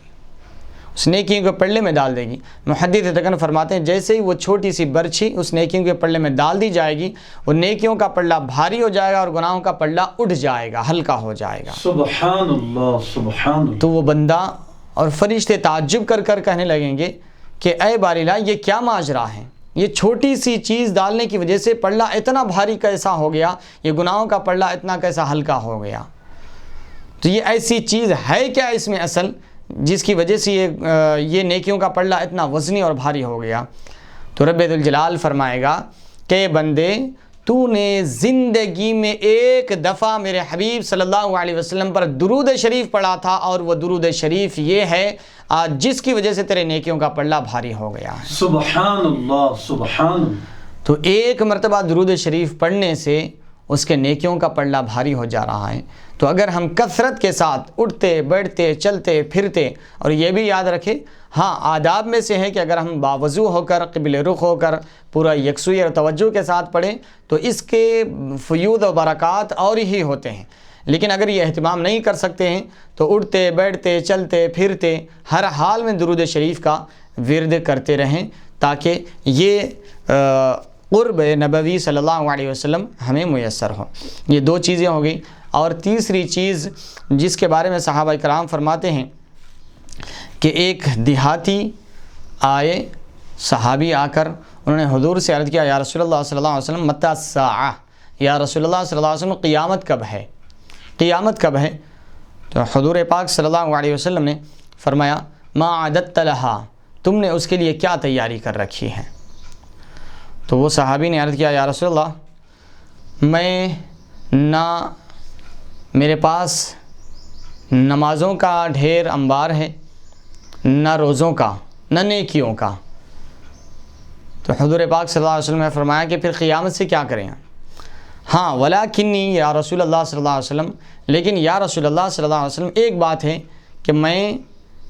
اس نیکیوں کے پلڑے میں ڈال دے گی۔ محدث دکن فرماتے ہیں جیسے ہی وہ چھوٹی سی برچھی اس نیکیوں کے پلڑے میں ڈال دی جائے گی، وہ نیکیوں کا پلڑا بھاری ہو جائے گا اور گناہوں کا پلڑا اٹھ جائے گا، ہلکا ہو جائے گا۔ سبحان اللہ سبحان اللہ۔ تو وہ بندہ اور فرشتے تعجب کر کر کہنے لگیں گے کہ اے باری اللہ، یہ کیا ماجرا ہے، یہ چھوٹی سی چیز ڈالنے کی وجہ سے پلڑا اتنا بھاری کیسا ہو گیا، یہ گناہوں کا پلڑا اتنا کیسا ہلکا ہو گیا۔ تو یہ ایسی چیز ہے کیا اس میں اصل جس کی وجہ سے یہ نیکیوں کا پلڑا اتنا وزنی اور بھاری ہو گیا؟ تو رب ذوالجلال فرمائے گا کہ بندے، تو نے زندگی میں ایک دفعہ میرے حبیب صلی اللہ علیہ وسلم پر درود شریف پڑھا تھا، اور وہ درود شریف یہ ہے جس کی وجہ سے تیرے نیکیوں کا پلڑا بھاری ہو گیا ہے۔ سبحان اللہ سبحان اللہ۔ تو ایک مرتبہ درود شریف پڑھنے سے اس کے نیکیوں کا پلڑا بھاری ہو جا رہا ہے۔ تو اگر ہم کثرت کے ساتھ اٹھتے بیٹھتے چلتے پھرتے، اور یہ بھی یاد رکھیں، ہاں آداب میں سے ہے کہ اگر ہم باوضو ہو کر قبل رخ ہو کر پورا یکسوئی اور توجہ کے ساتھ پڑھیں تو اس کے فیوض و برکات اور ہی ہوتے ہیں، لیکن اگر یہ اہتمام نہیں کر سکتے ہیں تو اٹھتے بیٹھتے چلتے پھرتے ہر حال میں درود شریف کا ورد کرتے رہیں، تاکہ یہ قرب نبوی صلی اللہ علیہ وسلم ہمیں میسر ہو۔ یہ دو چیزیں ہو گئی۔ اور تیسری چیز جس کے بارے میں صحابہ کرام فرماتے ہیں کہ ایک دیہاتی آئے، صحابی آ کر انہوں نے حضور سے عرض کیا، یا رسول اللہ صلی اللہ علیہ وسلم متی الساعہ، یا رسول اللہ صلی اللہ علیہ وسلم قیامت کب ہے، قیامت کب ہے؟ تو حضور پاک صلی اللہ علیہ وسلم نے فرمایا ما عددت لہا، تم نے اس کے لیے کیا تیاری کر رکھی ہے؟ تو وہ صحابی نے عرض کیا، یا رسول اللہ میں نہ میرے پاس نمازوں کا ڈھیر انبار ہے، نہ روزوں کا، نہ نیکیوں کا۔ تو حضور پاک صلی اللہ علیہ وسلم نے فرمایا کہ پھر قیامت سے کیا کریں؟ ہاں ولیکنی یا رسول اللہ صلی اللہ علیہ وسلم، لیکن یا رسول اللہ صلی اللہ علیہ وسلم ایک بات ہے کہ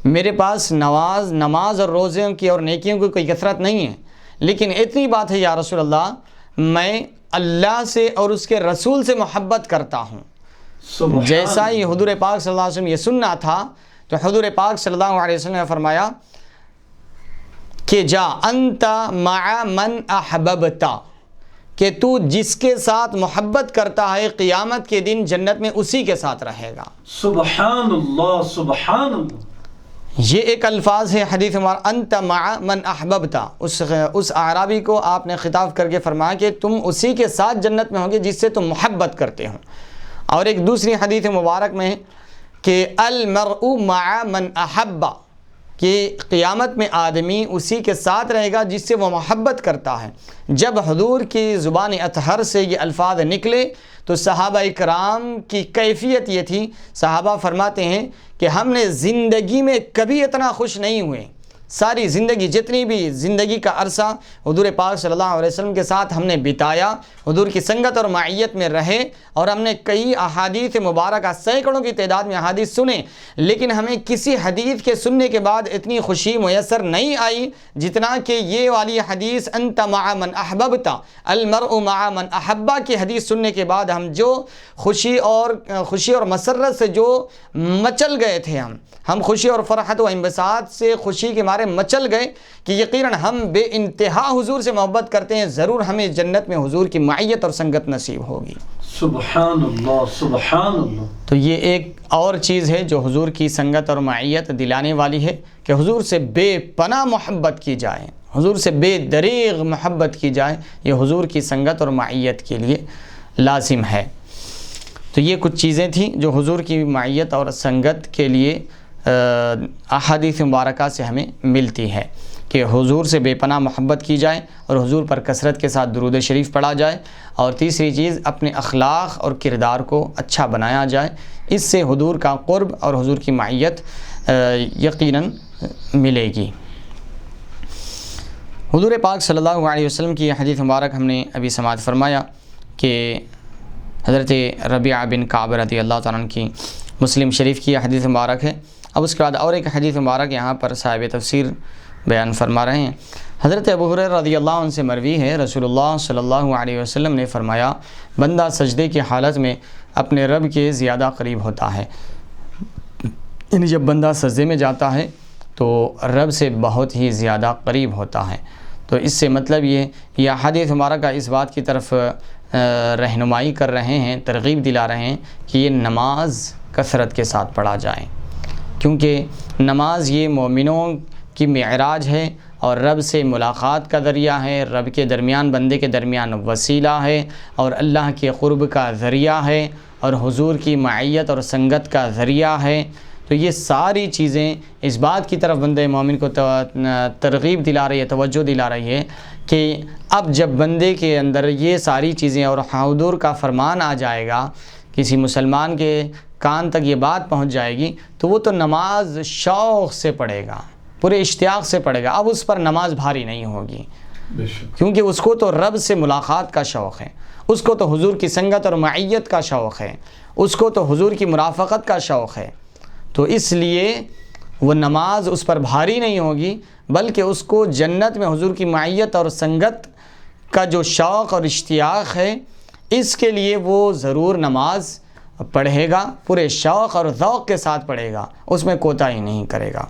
میرے پاس نماز اور روزوں کی اور نیکیوں کی کوئی کثرت نہیں ہے، لیکن اتنی بات ہے یا رسول اللہ، میں اللہ سے اور اس کے رسول سے محبت کرتا ہوں۔ جیسا ہی حضور پاک صلی اللہ علیہ وسلم یہ سننا تھا تو حضور پاک صلی اللہ علیہ وسلم نے فرمایا کہ جا انت مع من احببت، کہ تو جس کے ساتھ محبت کرتا ہے قیامت کے دن جنت میں اسی کے ساتھ رہے گا۔ سبحان اللہ سبحان اللہ۔ یہ ایک الفاظ ہے حدیث مبارک، انت مع من احببت، اس اعرابی کو آپ نے خطاب کر کے فرمایا کہ تم اسی کے ساتھ جنت میں ہوگے جس سے تم محبت کرتے ہو۔ اور ایک دوسری حدیث مبارک میں ہے کہ المرء مع من احب، کہ قیامت میں آدمی اسی کے ساتھ رہے گا جس سے وہ محبت کرتا ہے۔ جب حضور کی زبان اطہر سے یہ الفاظ نکلے تو صحابہ کرام کی کیفیت یہ تھی، صحابہ فرماتے ہیں کہ ہم نے زندگی میں کبھی اتنا خوش نہیں ہوئے، ساری زندگی جتنی بھی زندگی کا عرصہ حضور پاک صلی اللہ علیہ وسلم کے ساتھ ہم نے بتایا، حضور کی سنگت اور معیت میں رہے، اور ہم نے کئی احادیث مبارکہ سینکڑوں کی تعداد میں احادیث سنے، لیکن ہمیں کسی حدیث کے سننے کے بعد اتنی خوشی میسر نہیں آئی جتنا کہ یہ والی حدیث انت مع من احببت المرء مع من احبہ کی حدیث سننے کے بعد ہم جو خوشی اور مسرت سے جو مچل گئے تھے، ہم خوشی اور فرحت و انبساط سے خوشی کے مارے مچل گئے کہ یقیناً ہم بے انتہا حضور سے محبت کرتے ہیں، ضرور ہمیں جنت میں حضور کی معیت اور سنگت نصیب ہوگی۔ سبحان اللہ سبحان اللہ۔ تو یہ ایک اور چیز ہے جو حضور کی سنگت اور معیت دلانے والی ہے کہ حضور سے بے پناہ محبت کی جائے، حضور سے بے دریغ محبت کی جائے، یہ حضور کی سنگت اور معیت کے لیے لازم ہے۔ تو یہ کچھ چیزیں تھیں جو حضور کی معیت اور سنگت کے لیے احادیث مبارکہ سے ہمیں ملتی ہے کہ حضور سے بے پناہ محبت کی جائے اور حضور پر کثرت کے ساتھ درود شریف پڑھا جائے، اور تیسری چیز اپنے اخلاق اور کردار کو اچھا بنایا جائے، اس سے حضور کا قرب اور حضور کی معیت یقیناً ملے گی۔ حضور پاک صلی اللہ علیہ وسلم کی حدیث مبارک ہم نے ابھی سماعت فرمایا کہ حضرت ربیعہ بن کعب رضی اللہ تعالیٰ عنہ کی مسلم شریف کی حدیث مبارک ہے۔ اب اس کے بعد اور ایک حدیث مبارک یہاں پر صاحب تفسیر بیان فرما رہے ہیں۔ حضرت ابو ہریرہ رضی اللہ عنہ سے مروی ہے، رسول اللہ صلی اللہ علیہ وسلم نے فرمایا، بندہ سجدے کی حالت میں اپنے رب کے زیادہ قریب ہوتا ہے، یعنی جب بندہ سجدے میں جاتا ہے تو رب سے بہت ہی زیادہ قریب ہوتا ہے۔ تو اس سے مطلب یہ حدیث مبارکہ اس بات کی طرف رہنمائی کر رہے ہیں، ترغیب دلا رہے ہیں کہ یہ نماز کثرت کے ساتھ پڑھا جائے، کیونکہ نماز یہ مومنوں کی معراج ہے اور رب سے ملاقات کا ذریعہ ہے، رب کے درمیان بندے کے درمیان وسیلہ ہے اور اللہ کے قرب کا ذریعہ ہے اور حضور کی معیت اور سنگت کا ذریعہ ہے۔ تو یہ ساری چیزیں اس بات کی طرف بندے مومن کو ترغیب دلا رہی ہے، توجہ دلا رہی ہے کہ اب جب بندے کے اندر یہ ساری چیزیں اور حضور کا فرمان آ جائے گا، کسی مسلمان کے کان تک یہ بات پہنچ جائے گی تو وہ تو نماز شوق سے پڑھے گا، پورے اشتیاق سے پڑھے گا، اب اس پر نماز بھاری نہیں ہوگی، کیونکہ اس کو تو رب سے ملاقات کا شوق ہے، اس کو تو حضور کی سنگت اور معیت کا شوق ہے، اس کو تو حضور کی مرافقت کا شوق ہے، تو اس لیے وہ نماز اس پر بھاری نہیں ہوگی، بلکہ اس کو جنت میں حضور کی معیت اور سنگت کا جو شوق اور اشتیاق ہے، اس کے لیے وہ ضرور نماز پڑھے گا، پورے شوق اور ذوق کے ساتھ پڑھے گا، اس میں کوتاہی نہیں کرے گا۔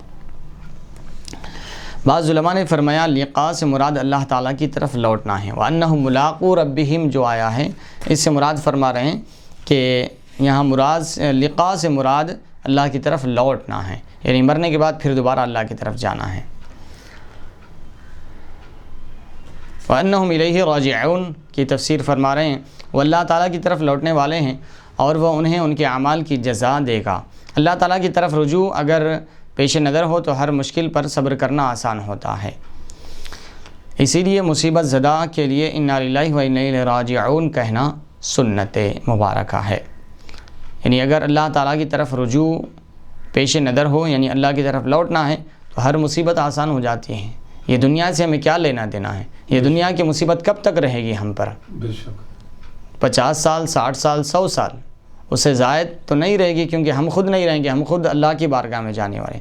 بعض علماء نے فرمایا لقاء سے مراد اللہ تعالیٰ کی طرف لوٹنا ہے، وَأَنَّهُمْ مُلَاقُو رَبِّهِمْ جو آیا ہے اس سے مراد فرما رہے ہیں کہ یہاں لقاء سے مراد اللہ کی طرف لوٹنا ہے، یعنی مرنے کے بعد پھر دوبارہ اللہ کی طرف جانا ہے۔ وَأَنَّهُمْ إِلَيْهِ رَاجِعُونَ کی تفسیر فرما رہے ہیں وہ اللہ تعالیٰ کی طرف لوٹنے والے ہیں اور وہ انہیں ان کے اعمال کی جزا دے گا۔ اللہ تعالیٰ کی طرف رجوع اگر پیش نظر ہو تو ہر مشکل پر صبر کرنا آسان ہوتا ہے، اسی لیے مصیبت زدہ کے لیے اِنَّا لِلَّهِ وَإِنَّا إِلَيْهِ رَاجِعُونَ کہنا سنت مبارکہ ہے، یعنی اگر اللہ تعالیٰ کی طرف رجوع پیش نظر ہو، یعنی اللہ کی طرف لوٹنا ہے، تو ہر مصیبت آسان ہو جاتی ہے۔ یہ دنیا سے ہمیں کیا لینا دینا ہے؟ یہ دنیا کی مصیبت کب تک رہے گی ہم پر؟ 50 سال، 60 سال، 100 سال، اس سے زائد تو نہیں رہے گی، کیونکہ ہم خود نہیں رہیں گے، ہم خود اللہ کی بارگاہ میں جانے والے۔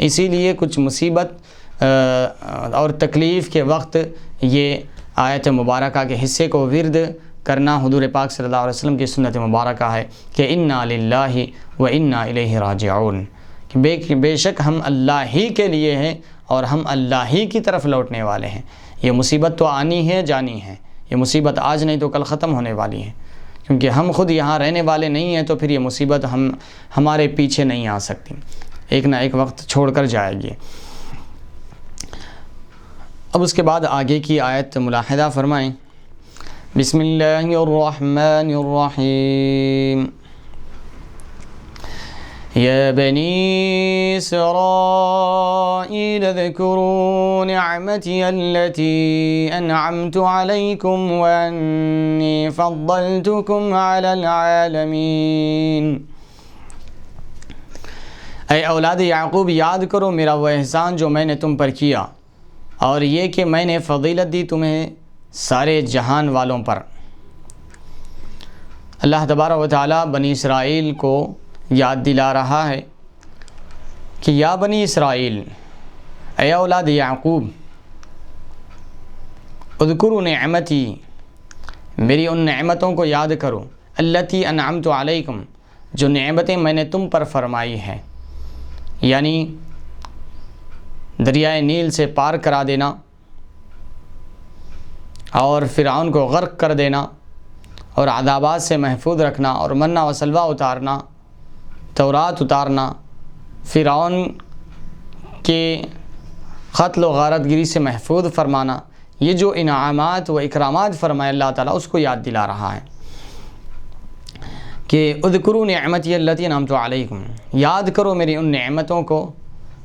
اسی لیے کچھ مصیبت اور تکلیف کے وقت یہ آیت مبارکہ کے حصے کو ورد کرنا حضور پاک صلی اللہ علیہ وسلم کی سنت مبارکہ ہے کہ اِنَّا لِلَّهِ وَإِنَّا إِلَيْهِ رَاجِعُونَ، کہ بے شک ہم اللہ ہی کے لیے ہیں اور ہم اللہ ہی کی طرف لوٹنے والے ہیں۔ یہ مصیبت تو آنی ہے، جانی ہے، یہ مصیبت آج نہیں تو کل ختم ہونے والی ہے، کیونکہ ہم خود یہاں رہنے والے نہیں ہیں، تو پھر یہ مصیبت ہمارے پیچھے نہیں آ سکتی، ایک نہ ایک وقت چھوڑ کر جائے گی۔ اب اس کے بعد آگے کی آیت ملاحظہ فرمائیں۔ بسم اللہ الرحمن الرحیم یا بنی اسرائیل اذکروا نعمتی التي انعمت علیکم وانی فضلتکم علی العالمین. اے اولاد یعقوب یاد کرو میرا وہ احسان جو میں نے تم پر کیا، اور یہ کہ میں نے فضیلت دی تمہیں سارے جہان والوں پر. اللہ تبارک و تعالیٰ بنی اسرائیل کو یاد دلا رہا ہے کہ یا بنی اسرائیل، اے اولاد یعقوب، اذکروا نعمتی، میری ان نعمتوں کو یاد کرو، التی انعمت علیکم، جو نعمتیں میں نے تم پر فرمائی ہیں، یعنی دریائے نیل سے پار کرا دینا اور فرعون کو غرق کر دینا اور عذابات سے محفوظ رکھنا اور منہ و سلوہ اتارنا، تورات اتارنا، فرعون کے قتل و غارت گری سے محفوظ فرمانا، یہ جو انعامات و اکرامات فرمائے اللہ تعالیٰ اس کو یاد دلا رہا ہے کہ اذکروا نعمتی التی انعمت علیکم، یاد کرو میری ان نعمتوں کو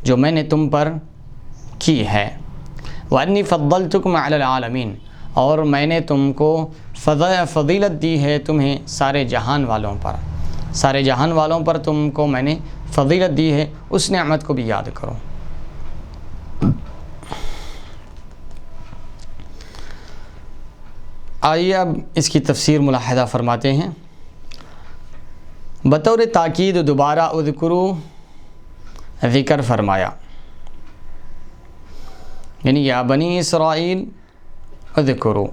جو میں نے تم پر کی ہے، وانی فضلتکم علی العالمین، اور میں نے تم کو فضیلت دی ہے تمہیں سارے جہان والوں پر، سارے جہان والوں پر تم کو میں نے فضیلت دی ہے، اس نعمت کو بھی یاد کرو. آئیے اب اس کی تفسیر ملاحظہ فرماتے ہیں. بطور تاکید دوبارہ اذکروا ذکر فرمایا، یعنی یا بنی اسرائیل اذکروا.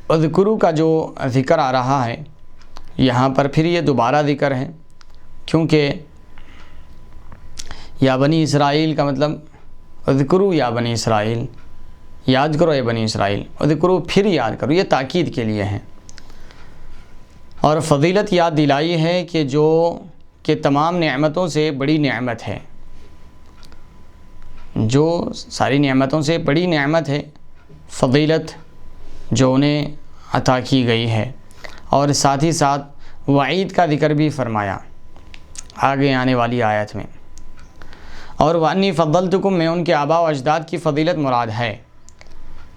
اذکروا کا جو ذکر آ رہا ہے یہاں پر پھر یہ دوبارہ ذکر ہے، کیونکہ یا بنی اسرائیل کا مطلب اذکروا یا بنی اسرائیل، یاد کرو اے بنی اسرائیل، اذکروا پھر یاد کرو، یہ تاکید کے لیے ہے. اور فضیلت یاد دلائی ہے کہ جو کہ تمام نعمتوں سے بڑی نعمت ہے، جو ساری نعمتوں سے بڑی نعمت ہے، فضیلت جو انہیں عطا کی گئی ہے. اور ساتھ ہی ساتھ وعید کا ذکر بھی فرمایا آگے آنے والی آیت میں. اور وانی فضلتکم میں ان کے آباء و اجداد کی فضیلت مراد ہے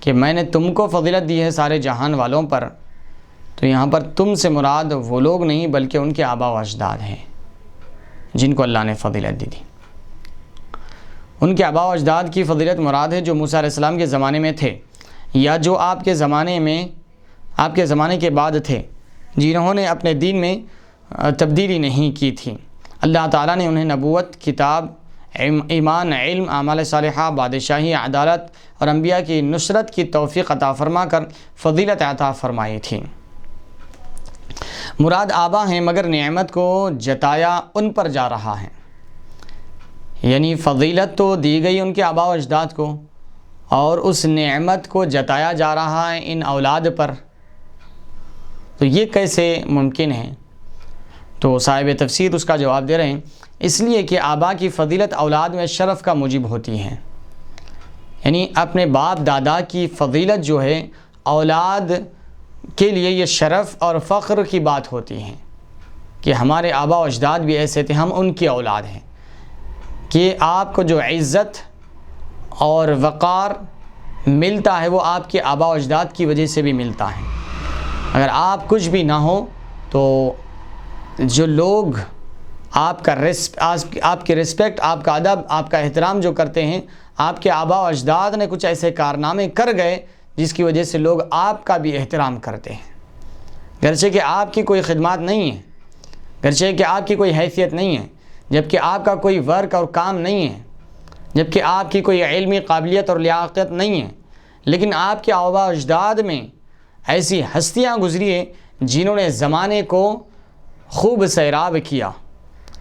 کہ میں نے تم کو فضیلت دی ہے سارے جہان والوں پر. تو یہاں پر تم سے مراد وہ لوگ نہیں بلکہ ان کے آباء و اجداد ہیں جن کو اللہ نے فضیلت دی تھی. ان کے آباء و اجداد کی فضیلت مراد ہے جو موسیٰ علیہ السلام کے زمانے میں تھے یا جو آپ کے زمانے کے بعد تھے، جنہوں نے اپنے دین میں تبدیلی نہیں کی تھی. اللہ تعالیٰ نے انہیں نبوت، کتاب، ایمان، علم، اعمال صالحہ، بادشاہی، عدالت اور انبیاء کی نصرت کی توفیق عطا فرما کر فضیلت عطا فرمائی تھی. مراد آبا ہیں مگر نعمت کو جتایا ان پر جا رہا ہے، یعنی فضیلت تو دی گئی ان کے آباء و اجداد کو اور اس نعمت کو جتایا جا رہا ہے ان اولاد پر. تو یہ کیسے ممکن ہے؟ تو صاحب تفسیر اس کا جواب دے رہے ہیں، اس لیے کہ آبا کی فضیلت اولاد میں شرف کا موجب ہوتی ہے، یعنی اپنے باپ دادا کی فضیلت جو ہے اولاد کے لیے یہ شرف اور فخر کی بات ہوتی ہے کہ ہمارے آبا و اجداد بھی ایسے تھے، ہم ان کی اولاد ہیں. کہ آپ کو جو عزت اور وقار ملتا ہے وہ آپ کے آبا و اجداد کی وجہ سے بھی ملتا ہے. اگر آپ کچھ بھی نہ ہو تو جو لوگ آپ کی رسپیکٹ، آپ کا ادب، آپ کا احترام جو کرتے ہیں، آپ کے آباء و اجداد نے کچھ ایسے کارنامے کر گئے جس کی وجہ سے لوگ آپ کا بھی احترام کرتے ہیں. گرچہ کہ آپ کی کوئی خدمات نہیں ہے، گرچہ کہ آپ کی کوئی حیثیت نہیں ہے، جبکہ آپ کا کوئی ورک اور کام نہیں ہے، جبکہ آپ کی کوئی علمی قابلیت اور لیاقت نہیں ہے، لیکن آپ کے آباء و اجداد میں ایسی ہستیاں گزری ہیں جنہوں نے زمانے کو خوب سیراب کیا،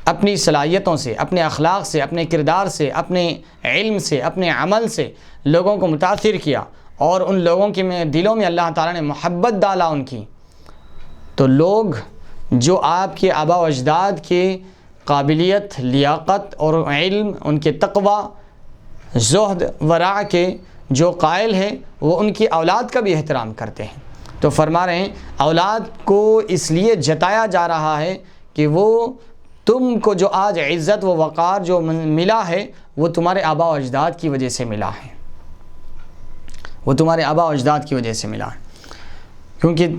اپنی صلاحیتوں سے، اپنے اخلاق سے، اپنے کردار سے، اپنے علم سے، اپنے عمل سے لوگوں کو متاثر کیا، اور ان لوگوں کے دلوں میں اللہ تعالیٰ نے محبت ڈالا ان کی. تو لوگ جو آپ کے آباء و اجداد کے قابلیت، لیاقت اور علم، ان کے تقوی، زہد، ورع کے جو قائل ہے وہ ان کی اولاد کا بھی احترام کرتے ہیں۔ تو فرما رہے ہیں اولاد کو اس لیے جتایا جا رہا ہے کہ وہ تم کو جو آج عزت و وقار جو ملا ہے وہ تمہارے آباء و اجداد کی وجہ سے ملا ہے، وہ تمہارے آباء و اجداد کی وجہ سے ملا ہے، کیونکہ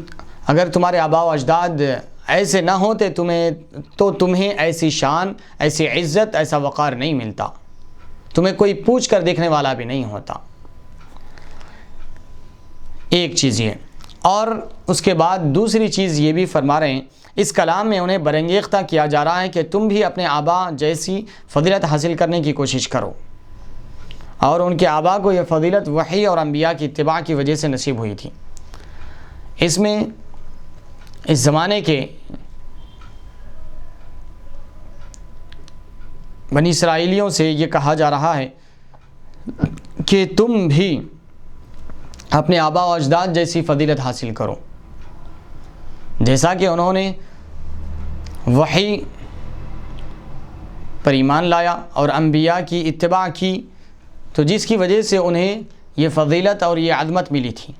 اگر تمہارے آباء و اجداد ایسے نہ ہوتے تو تمہیں ایسی شان، ایسی عزت، ایسا وقار نہیں ملتا، تمہیں کوئی پوچھ کر دیکھنے والا بھی نہیں ہوتا۔ ایک چیز یہ، اور اس کے بعد دوسری چیز یہ بھی فرما رہے ہیں اس کلام میں انہیں برانگیختہ کیا جا رہا ہے کہ تم بھی اپنے آباء جیسی فضیلت حاصل کرنے کی کوشش کرو، اور ان کے آباء کو یہ فضیلت وحی اور انبیاء کی اتباع کی وجہ سے نصیب ہوئی تھی۔ اس میں اس زمانے کے بنی اسرائیلیوں سے یہ کہا جا رہا ہے کہ تم بھی اپنے آباء و اجداد جیسی فضیلت حاصل کرو، جیسا کہ انہوں نے وحی پر ایمان لایا اور انبیاء کی اتباع کی، تو جس کی وجہ سے انہیں یہ فضیلت اور یہ عظمت ملی تھی۔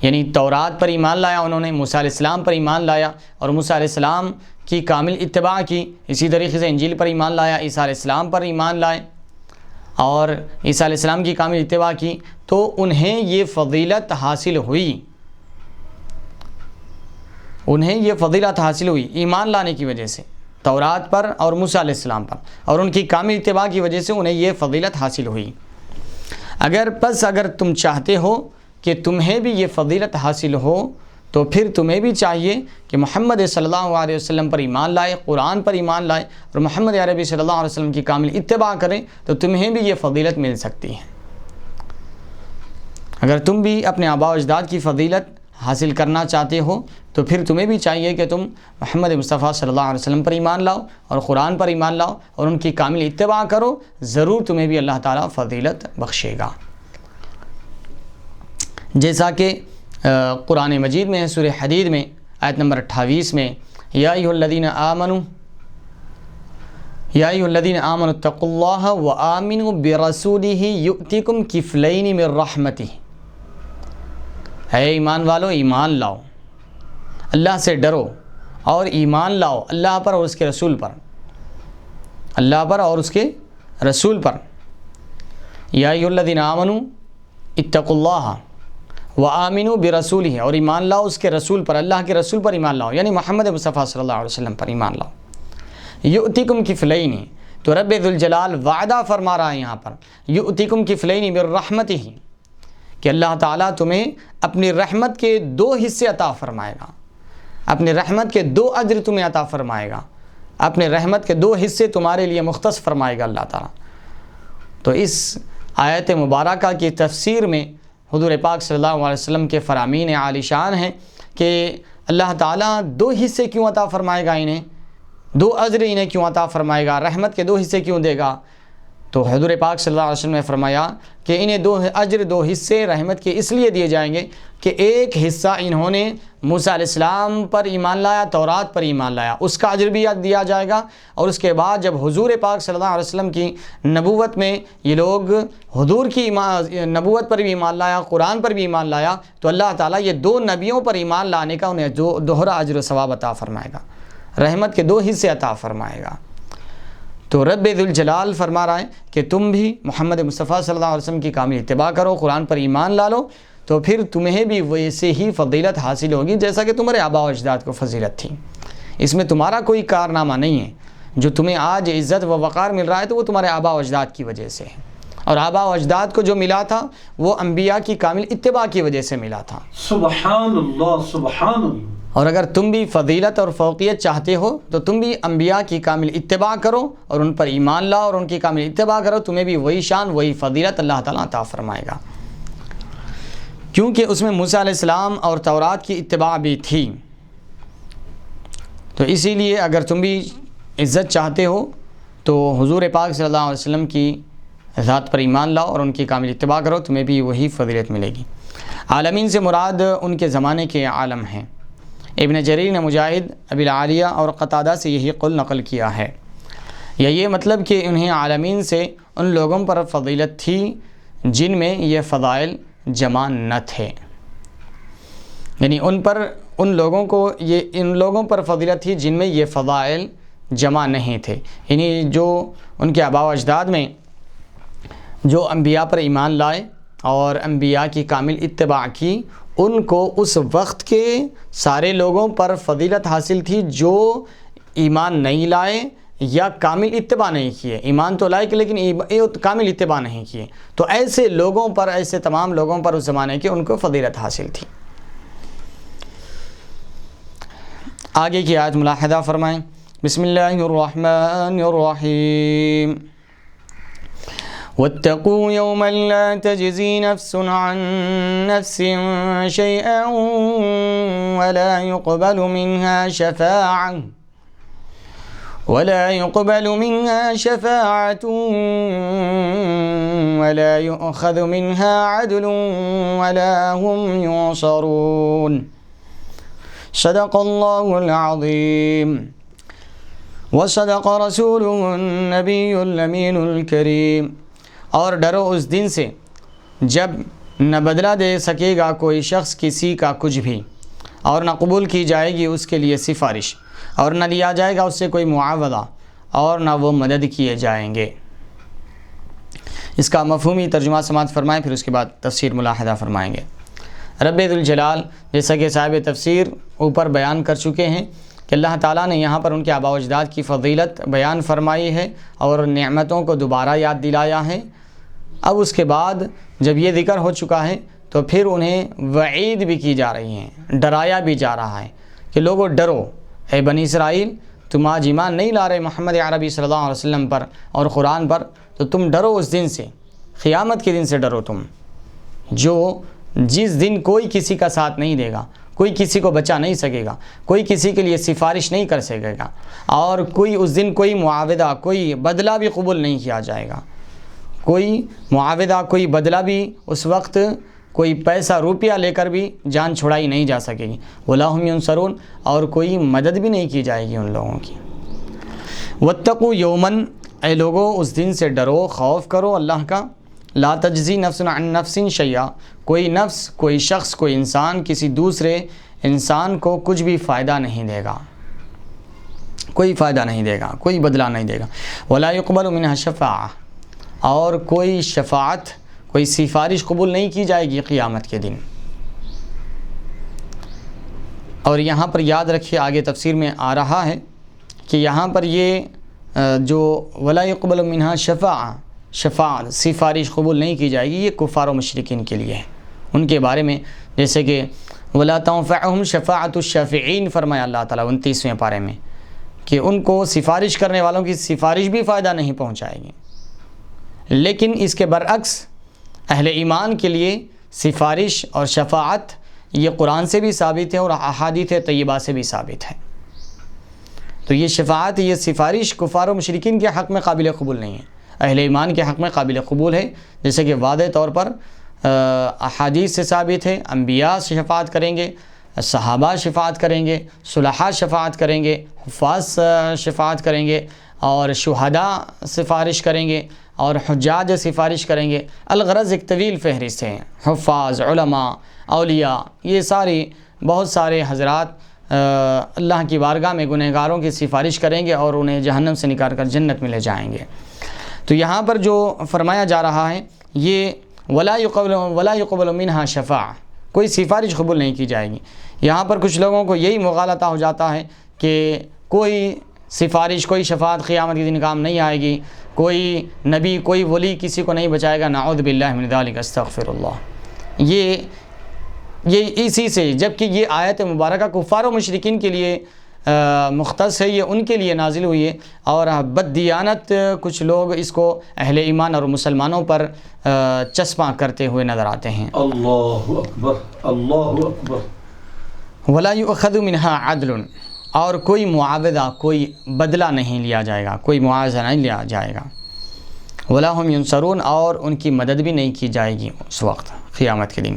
یعنی تورات پر ایمان لایا انہوں نے، موسیٰ علیہ السلام پر ایمان لایا اور موسیٰ علیہ السلام کی کامل اتباع کی، اسی طریقے سے انجیل پر ایمان لایا، عیسیٰ علیہ السلام پر ایمان لائے اور عیسیٰ علیہ السلام کی کامل اتباع کی، تو انہیں یہ فضیلت حاصل ہوئی، انہیں یہ فضیلت حاصل ہوئی ایمان لانے کی وجہ سے تورات پر اور موسیٰ علیہ السلام پر، اور ان کی کامل اتباع کی وجہ سے انہیں یہ فضیلت حاصل ہوئی۔ اگر تم چاہتے ہو کہ تمہیں بھی یہ فضیلت حاصل ہو تو پھر تمہیں بھی چاہیے کہ محمد صلی اللہ علیہ وسلم پر ایمان لائے، قرآن پر ایمان لائے اور محمد عربی صلی اللہ علیہ وسلم کی کامل اتباع کریں، تو تمہیں بھی یہ فضیلت مل سکتی ہے۔ اگر تم بھی اپنے آباء و اجداد کی فضیلت حاصل کرنا چاہتے ہو تو پھر تمہیں بھی چاہیے کہ تم محمد مصطفیٰ صلی اللہ علیہ وسلم پر ایمان لاؤ اور قرآن پر ایمان لاؤ اور ان کی کامل اتباع کرو، ضرور تمہیں بھی اللہ تعالیٰ فضیلت بخشے گا۔ جیسا کہ قرآن مجید میں ہے، سورہ حدید میں آیت نمبر 28 میں، یا ایھا الذین آمنوا اتقوا اللہ وآمنوا برسولہ یؤتکم کفلین من رحمتہ، اے ایمان والو ایمان لاؤ، اللہ سے ڈرو اور ایمان لاؤ اللہ پر اور اس کے رسول پر، اللہ پر اور اس کے رسول پر۔ یا ایھا الذین آمنوا اتقوا اللہ وآمنوا برسولہ، اور ایمان لاؤ اس کے رسول پر، اللہ کے رسول پر ایمان لاؤ، یعنی محمد مصطفیٰ صلی اللہ علیہ وسلم پر ایمان لاؤ۔ یؤتکم کفلین، تو رب ذوالجلال وعدہ فرما رہا ہے یہاں پر، یؤتکم کفلین من رحمتہ، کہ اللہ تعالیٰ تمہیں اپنی رحمت کے 2 حصے عطا فرمائے گا، اپنی رحمت کے 2 اجر تمہیں عطا فرمائے گا، اپنے رحمت کے 2 حصے تمہارے لیے مختص فرمائے گا اللہ تعالیٰ۔ تو اس آیت مبارکہ کی تفسیر میں حضور پاک صلی اللہ علیہ وسلم کے فرامین عالی شان ہیں کہ اللہ تعالیٰ 2 حصے کیوں عطا فرمائے گا انہیں، 2 اجر انہیں کیوں عطا فرمائے گا، رحمت کے 2 حصے کیوں دے گا؟ تو حضور پاک صلی اللہ علیہ وسلم نے فرمایا کہ انہیں 2 اجر 2 حصے رحمت کے اس لیے دیے جائیں گے کہ ایک حصہ انہوں نے موسیٰ علیہ السلام پر ایمان لایا، تورات پر ایمان لایا، اس کا اجر بھی دیا جائے گا، اور اس کے بعد جب حضور پاک صلی اللہ علیہ وسلم کی نبوت میں یہ لوگ حضور کی نبوت پر بھی ایمان لایا، قرآن پر بھی ایمان لایا، تو اللہ تعالیٰ یہ 2 نبیوں پر ایمان لانے کا انہیں دوہرا اجر و ثواب عطا فرمائے گا، رحمت کے 2 حصے عطا فرمائے گا۔ تو رب ذوالجلال فرما رہا ہے کہ تم بھی محمد مصطفیٰ صلی اللہ علیہ وسلم کی کامل اتباع کرو، قرآن پر ایمان لا لو، تو پھر تمہیں بھی ویسے ہی فضیلت حاصل ہوگی جیسا کہ تمہارے آباء و اجداد کو فضیلت تھی۔ اس میں تمہارا کوئی کارنامہ نہیں ہے، جو تمہیں آج عزت و وقار مل رہا ہے تو وہ تمہارے آباء و اجداد کی وجہ سے ہے، اور آباء و اجداد کو جو ملا تھا وہ انبیاء کی کامل اتباع کی وجہ سے ملا تھا۔ سبحان اللہ، سبحان اللہ۔ اور اگر تم بھی فضیلت اور فوقیت چاہتے ہو تو تم بھی انبیاء کی کامل اتباع کرو اور ان پر ایمان لاؤ اور ان کی کامل اتباع کرو، تمہیں بھی وہی شان، وہی فضیلت اللہ تعالیٰ عطا فرمائے گا، کیونکہ اس میں موسیٰ علیہ السلام اور تورات کی اتباع بھی تھی۔ تو اسی لیے اگر تم بھی عزت چاہتے ہو تو حضور پاک صلی اللہ علیہ وسلم کی ذات پر ایمان لاؤ اور ان کی کامل اتباع کرو، تمہیں بھی وہی فضیلت ملے گی۔ عالمین سے مراد ان کے زمانے کے عالم ہیں۔ ابن جریر نے مجاہد، ابی العالیہ اور قتادہ سے یہی قول نقل کیا ہے، یا یہ مطلب کہ انہیں عالمین سے ان لوگوں پر فضیلت تھی جن میں یہ فضائل جمع نہ تھے، یعنی ان لوگوں پر فضیلت تھی جن میں یہ فضائل جمع نہیں تھے، یعنی جو ان کے آباء و اجداد میں جو انبیاء پر ایمان لائے اور انبیاء کی کامل اتباع کی، ان کو اس وقت کے سارے لوگوں پر فضیلت حاصل تھی جو ایمان نہیں لائے یا کامل اتباع نہیں کیے۔ ایمان تو لائے لیکن کامل اتباع نہیں کیے، تو ایسے لوگوں پر، ایسے تمام لوگوں پر اس زمانے کے ان کو فضیلت حاصل تھی۔ آگے کی آیت ملاحظہ فرمائیں۔ بسم اللہ الرحمن الرحیم۔ واتقوا يوما لا تجزي نفس عن نفس شيئا ولا يقبل منها شفاعة ولا يؤخذ منها عدل ولا هم ينصرون صدق الله العظيم وصدق رسوله النبي الأمين الكريم۔ اور ڈرو اس دن سے جب نہ بدلہ دے سکے گا کوئی شخص کسی کا کچھ بھی، اور نہ قبول کی جائے گی اس کے لیے سفارش، اور نہ لیا جائے گا اس سے کوئی معاوضہ، اور نہ وہ مدد کیے جائیں گے۔ اس کا مفہومی ترجمہ سماعت فرمائیں، پھر اس کے بعد تفسیر ملاحظہ فرمائیں گے۔ رب ذوالجلال جیسا کہ صاحب تفسیر اوپر بیان کر چکے ہیں کہ اللہ تعالیٰ نے یہاں پر ان کے آباء و اجداد کی فضیلت بیان فرمائی ہے اور نعمتوں کو دوبارہ یاد دلایا ہے۔ اب اس کے بعد جب یہ ذکر ہو چکا ہے تو پھر انہیں وعید بھی کی جا رہی ہیں، ڈرایا بھی جا رہا ہے کہ لوگو ڈرو، اے بنی اسرائیل تم آج ایمان نہیں لا رہے محمد عربی صلی اللہ علیہ وسلم پر اور قرآن پر، تو تم ڈرو اس دن سے، قیامت کے دن سے ڈرو تم، جس دن کوئی کسی کا ساتھ نہیں دے گا، کوئی کسی کو بچا نہیں سکے گا، کوئی کسی کے لیے سفارش نہیں کر سکے گا، اور اس دن کوئی معاوضہ، کوئی بدلہ بھی قبول نہیں کیا جائے گا، کوئی معاوضہ، کوئی بدلہ بھی اس وقت، کوئی پیسہ روپیہ لے کر بھی جان چھڑائی نہیں جا سکے گی، وَلَا هُمْ يُنصَرُونَ، اور کوئی مدد بھی نہیں کی جائے گی ان لوگوں کی۔ وَاتَّقُوا يَوْمًا، اے لوگو اس دن سے ڈرو، خوف کرو اللہ کا، لا تجزی نفس عن نفس شیئا، کوئی نفس، کوئی شخص، کوئی انسان کسی دوسرے انسان کو کچھ بھی فائدہ نہیں دے گا، کوئی فائدہ نہیں دے گا، کوئی بدلہ نہیں دے گا، ولا يقبل منها شفاعہ، اور کوئی شفاعت، کوئی سفارش قبول نہیں کی جائے گی قیامت کے دن۔ اور یہاں پر یاد رکھیے آگے تفسیر میں آ رہا ہے کہ یہاں پر یہ جو ولا يقبل منها شفاعت، سفارش قبول نہیں کی جائے گی، یہ کفار و مشرکین کے لیے ہے۔ ان کے بارے میں جیسے کہ ولا تنفعهم شفاعت الشافعین فرمایا اللہ تعالیٰ 29ویں پارے میں کہ ان کو سفارش کرنے والوں کی سفارش بھی فائدہ نہیں پہنچائے گی، لیکن اس کے برعکس اہل ایمان کے لیے سفارش اور شفاعت یہ قرآن سے بھی ثابت ہے اور احادیث طیبہ سے بھی ثابت ہے۔ تو یہ شفاعت، یہ سفارش کفار و مشرکین کے حق میں قابل قبول نہیں ہے، اہل ایمان کے حق میں قابل قبول ہے، جیسے کہ واضح طور پر احادیث سے ثابت ہے، انبیاء شفاعت کریں گے، صحابہ شفاعت کریں گے، صلحاء شفاعت کریں گے، حفاظ شفاعت کریں گے، اور شہداء سفارش کریں گے، اور حجاج سفارش کریں گے۔ الغرض ایک طویل فہرست ہے، حفاظ، علماء، اولیاء، یہ ساری بہت سارے حضرات اللہ کی بارگاہ میں گنہگاروں کی سفارش کریں گے اور انہیں جہنم سے نکال کر جنت میں لے جائیں گے۔ تو یہاں پر جو فرمایا جا رہا ہے یہ ولا يقبل منها شفاعہ، کوئی سفارش قبول نہیں کی جائے گی۔ یہاں پر کچھ لوگوں کو یہی مغالطہ ہو جاتا ہے کہ کوئی سفارش، کوئی شفاعت قیامت کے دن کام نہیں آئے گی، کوئی نبی، کوئی ولی کسی کو نہیں بچائے گا، نعوذ باللہ من ذلک، استغفر اللہ۔ یہ اسی سے، جبکہ یہ آیت مبارکہ کفار و مشرکین کے لیے مختص ہے، یہ ان کے لیے نازل ہوئی ہے، اور بددیانت کچھ لوگ اس کو اہل ایمان اور مسلمانوں پر چسپاں کرتے ہوئے نظر آتے ہیں۔ اللہ اکبر، اللہ اکبر۔ ولا یؤخذ منها عدل، اور کوئی معاوضہ، کوئی بدلہ نہیں لیا جائے گا، کوئی معاوضہ نہیں لیا جائے گا۔ ولا هم ينصرون، اور ان کی مدد بھی نہیں کی جائے گی اس وقت قیامت کے دن۔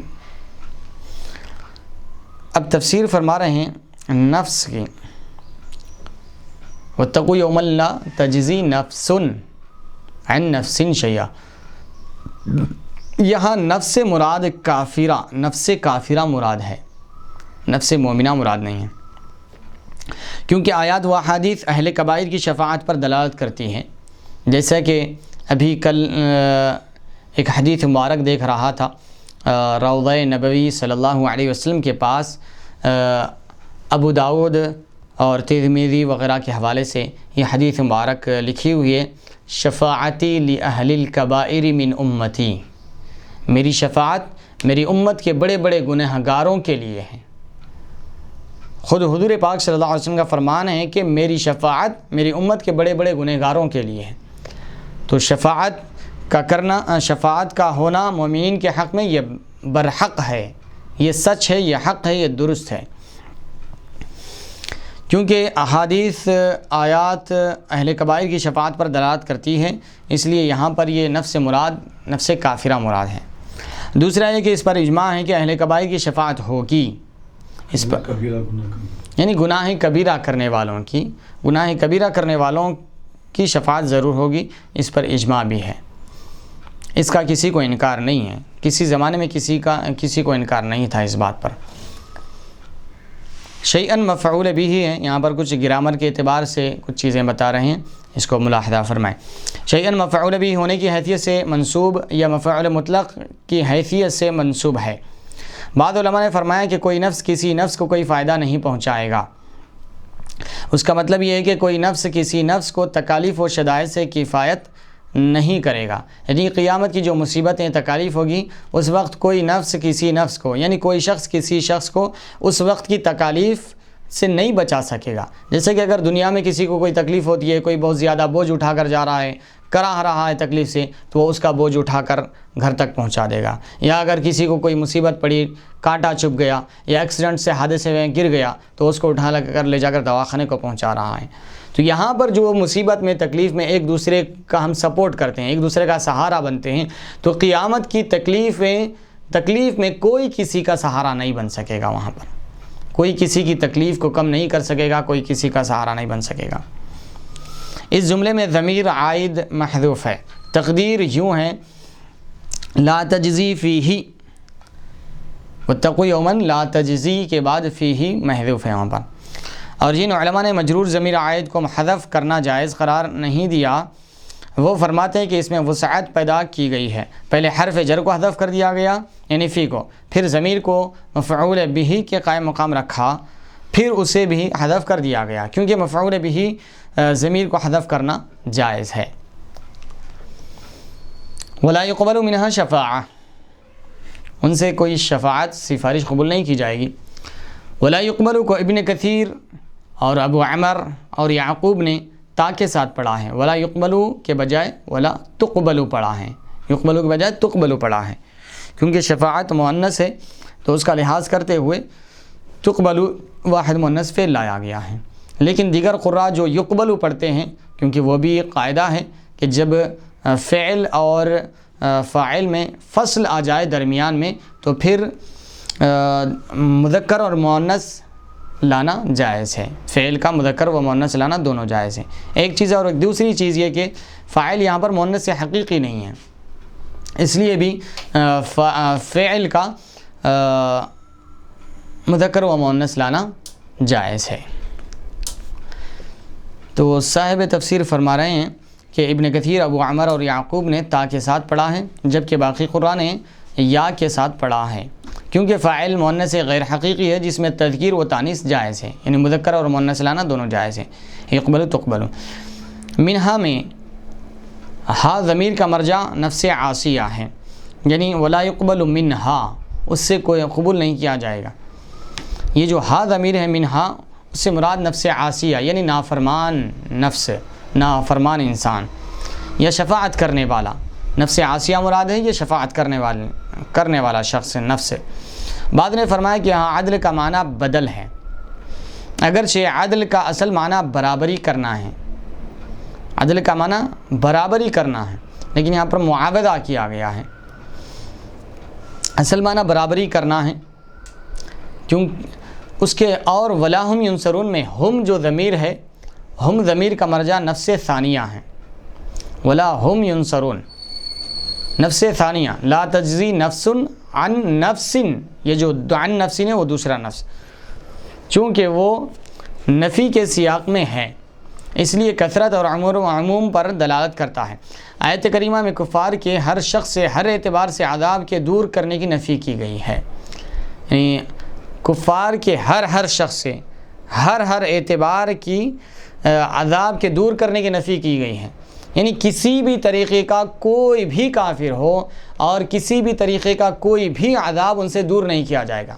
اب تفسیر فرما رہے ہیں نفس کی، واتقوا یوما لا تجزی نفس عن نفس شیئا، یہاں نفس مراد کافرہ، نفس کافرہ مراد ہے، نفس مومنہ مراد نہیں ہے، کیونکہ آیات و احادیث اہل کبائر کی شفاعت پر دلالت کرتی ہیں. جیسا کہ ابھی کل ایک حدیث مبارک دیکھ رہا تھا، روضہ نبوی صلی اللہ علیہ وسلم کے پاس ابو داؤد اور ترمذی وغیرہ کے حوالے سے یہ حدیث مبارک لکھی ہوئی ہے، شفاعتی لأہل الکبائر من امتی، میری شفاعت میری امت کے بڑے بڑے گناہ گاروں کے لیے ہے. خود حضور پاک صلی اللہ علیہ وسلم کا فرمان ہے کہ میری شفاعت میری امت کے بڑے بڑے گناہ گاروں کے لیے ہے. تو شفاعت کا کرنا، شفاعت کا ہونا مومنین کے حق میں یہ برحق ہے، یہ سچ ہے، یہ حق ہے، یہ درست ہے. کیونکہ احادیث آیات اہل کبائر کی شفاعت پر دلالت کرتی ہے، اس لیے یہاں پر یہ نفس مراد نفس کافرہ مراد ہے. دوسرا یہ کہ اس پر اجماع ہے کہ اہل کبائر کی شفاعت ہوگی، اس پر یعنی گناہ کبیرہ کرنے والوں کی، گناہ کبیرہ کرنے والوں کی شفاعت ضرور ہوگی، اس پر اجماع بھی ہے، اس کا کسی کو انکار نہیں ہے. کسی زمانے میں کسی کو انکار نہیں تھا اس بات پر. شیئن مفعول بھی ہے، یہاں پر کچھ گرامر کے اعتبار سے کچھ چیزیں بتا رہے ہیں، اس کو ملاحظہ فرمائیں. شیئن مفعول بھی ہونے کی حیثیت سے منصوب یا مفعول مطلق کی حیثیت سے منصوب ہے. بعض علماء نے فرمایا کہ کوئی نفس کسی نفس کو کوئی فائدہ نہیں پہنچائے گا. اس کا مطلب یہ ہے کہ کوئی نفس کسی نفس کو تکالیف و شدائد سے کفایت نہیں کرے گا. یعنی قیامت کی جو مصیبتیں تکالیف ہوگی اس وقت کوئی نفس کسی نفس کو، یعنی کوئی شخص کسی شخص کو اس وقت کی تکالیف سے نہیں بچا سکے گا. جیسے کہ اگر دنیا میں کسی کو کوئی تکلیف ہوتی ہے، کوئی بہت زیادہ بوجھ اٹھا کر جا رہا ہے، کراہ رہا ہے تکلیف سے، تو وہ اس کا بوجھ اٹھا کر گھر تک پہنچا دے گا. یا اگر کسی کو کوئی مصیبت پڑی، کانٹا چبھ گیا یا ایکسیڈنٹ سے حادثے میں گر گیا، تو اس کو اٹھا کر لے جا کر دواخانے کو پہنچا رہا ہے. تو یہاں پر جو مصیبت میں تکلیف میں ایک دوسرے کا ہم سپورٹ کرتے ہیں، ایک دوسرے کا سہارا بنتے ہیں، تو قیامت کی تکلیف میں کوئی کسی کا سہارا نہیں بن سکے گا. وہاں پر کوئی کسی کی تکلیف کو کم نہیں کر سکے گا، کوئی کسی کا سہارا نہیں بن سکے گا. اس جملے میں ضمیر عائد محذوف ہے. تقدیر یوں ہے، لا تجزی فیہ، واتقوا یوما لا تجزی کے بعد فیہ محذوف ہے وہاں پر. اور جن علماء نے مجرور ضمیر عائد کو حذف کرنا جائز قرار نہیں دیا، وہ فرماتے ہیں کہ اس میں وسعت پیدا کی گئی ہے. پہلے حرف جر کو حذف کر دیا گیا یعنی فی کو، پھر ضمیر کو مفعول بہ کے قائم مقام رکھا، پھر اسے بھی حذف کر دیا گیا، کیونکہ مفعول بہ ضمیر کو حذف کرنا جائز ہے. ولا يقبل منها شفاعہ، ان سے کوئی شفاعت سفارش قبول نہیں کی جائے گی. ولا يقبل کو ابن کثیر اور ابو عمر اور یعقوب نے تا کے ساتھ پڑھا ہے، ولا يقبل کے بجائے ولا تقبل پڑھا ہے، يقبل کے بجائے تقبل پڑھا ہے، کیونکہ شفاعت مؤنث ہے تو اس کا لحاظ کرتے ہوئے تقبل واحد مؤنث فعل لایا گیا ہے. لیکن دیگر قراء جو یقبل پڑھتے ہیں، کیونکہ وہ بھی ایک قاعدہ ہے کہ جب فعل اور فاعل میں فصل آ جائے درمیان میں تو پھر مذکر اور مؤنث لانا جائز ہے. فعل کا مذکر و مؤنث لانا دونوں جائز ہیں. ایک چیز اور دوسری چیز یہ کہ فاعل یہاں پر مؤنث سے حقیقی نہیں ہے، اس لیے بھی فعل کا مذکر و مؤنث لانا جائز ہے. تو صاحب تفسیر فرما رہے ہیں کہ ابن کثیر، ابو عمر اور یعقوب نے تا کے ساتھ پڑھا ہے، جبکہ باقی قراء نے یا کے ساتھ پڑھا ہے، کیونکہ فاعل مؤنث غیر حقیقی ہے جس میں تذکیر و تانیث جائز ہے، یعنی مذکر اور مؤنث لانا دونوں جائز ہیں. یقبل تقبل. منہا میں ہا ضمیر کا مرجع نفس عاصیہ ہے، یعنی ولا يقبل منہا، اس سے کوئی قبول نہیں کیا جائے گا. یہ جو ہا ضمیر ہے منہا، اس سے مراد نفس عاصیہ یعنی نافرمان نفس، نافرمان انسان یا شفاعت کرنے والا. نفس عاصیہ مراد ہے، یہ شفاعت کرنے والا شخص نفس. بعد نے فرمایا کہ یہاں عدل کا معنی بدل ہے، اگرچہ عدل کا اصل معنی برابری کرنا ہے، عدل کا معنی برابری کرنا ہے، لیکن یہاں پر معاوضہ کیا گیا ہے. اصل معنی برابری کرنا ہے، کیوں اس کے اور ولا ہم ینصرون میں ہم جو ضمیر ہے، ہم ضمیر کا مرجع نفس ثانیہ ہے، ولا ہم ینصرون. نفس ثانیہ، لا تجزی نفس عن نفس، یہ جو عن نفس ہے وہ دوسرا نفس، چونکہ وہ نفی کے سیاق میں ہے اس لیے کثرت اور عموم پر دلالت کرتا ہے۔ آیت کریمہ میں کفار کے ہر شخص سے ہر اعتبار سے عذاب کے دور کرنے کی نفی کی گئی ہے، یعنی کفار کے ہر شخص سے ہر اعتبار کی عذاب کے دور کرنے کی نفی کی گئی ہے، یعنی کسی بھی طریقے کا کوئی بھی کافر ہو اور کسی بھی طریقے کا کوئی بھی عذاب ان سے دور نہیں کیا جائے گا،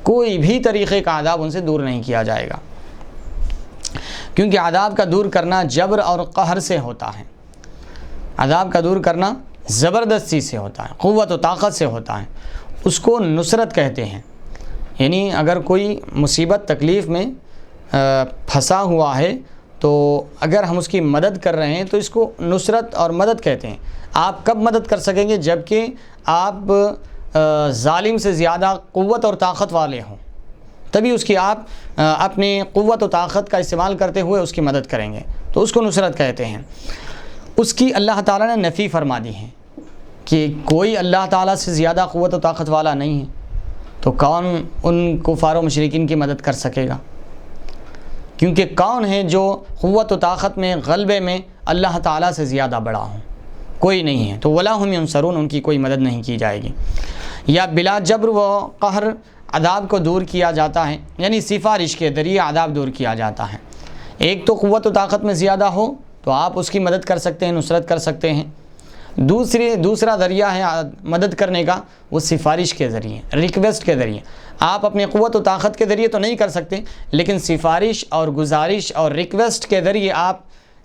کوئی بھی طریقے کا عذاب ان سے دور نہیں کیا جائے گا، کیونکہ عذاب کا دور کرنا جبر اور قہر سے ہوتا ہے، عذاب کا دور کرنا زبردستی سے ہوتا ہے، قوت و طاقت سے ہوتا ہے، اس کو نصرت کہتے ہیں۔ یعنی اگر کوئی مصیبت تکلیف میں پھنسا ہوا ہے تو اگر ہم اس کی مدد کر رہے ہیں تو اس کو نصرت اور مدد کہتے ہیں۔ آپ کب مدد کر سکیں گے؟ جب کہ آپ ظالم سے زیادہ قوت اور طاقت والے ہوں، تبھی اس کی آپ اپنی قوت و طاقت کا استعمال کرتے ہوئے اس کی مدد کریں گے، تو اس کو نصرت کہتے ہیں۔ اس کی اللہ تعالیٰ نے نفی فرما دی ہے کہ کوئی اللہ تعالیٰ سے زیادہ قوت و طاقت والا نہیں ہے، تو کون ان کفار و مشرکین کی مدد کر سکے گا؟ کیونکہ کون ہے جو قوت و طاقت میں غلبے میں اللہ تعالیٰ سے زیادہ بڑا ہوں؟ کوئی نہیں ہے، تو ولا ہم ینصرون، ان کی کوئی مدد نہیں کی جائے گی۔ یا بلا جبر و قہر عذاب کو دور کیا جاتا ہے، یعنی سفارش کے ذریعے عذاب دور کیا جاتا ہے۔ ایک تو قوت و طاقت میں زیادہ ہو تو آپ اس کی مدد کر سکتے ہیں، نصرت کر سکتے ہیں۔ دوسرا ذریعہ ہے مدد کرنے کا، وہ سفارش کے ذریعے، ریکویسٹ کے ذریعے۔ آپ اپنی قوت و طاقت کے ذریعے تو نہیں کر سکتے، لیکن سفارش اور گزارش اور ریکویسٹ کے ذریعے آپ،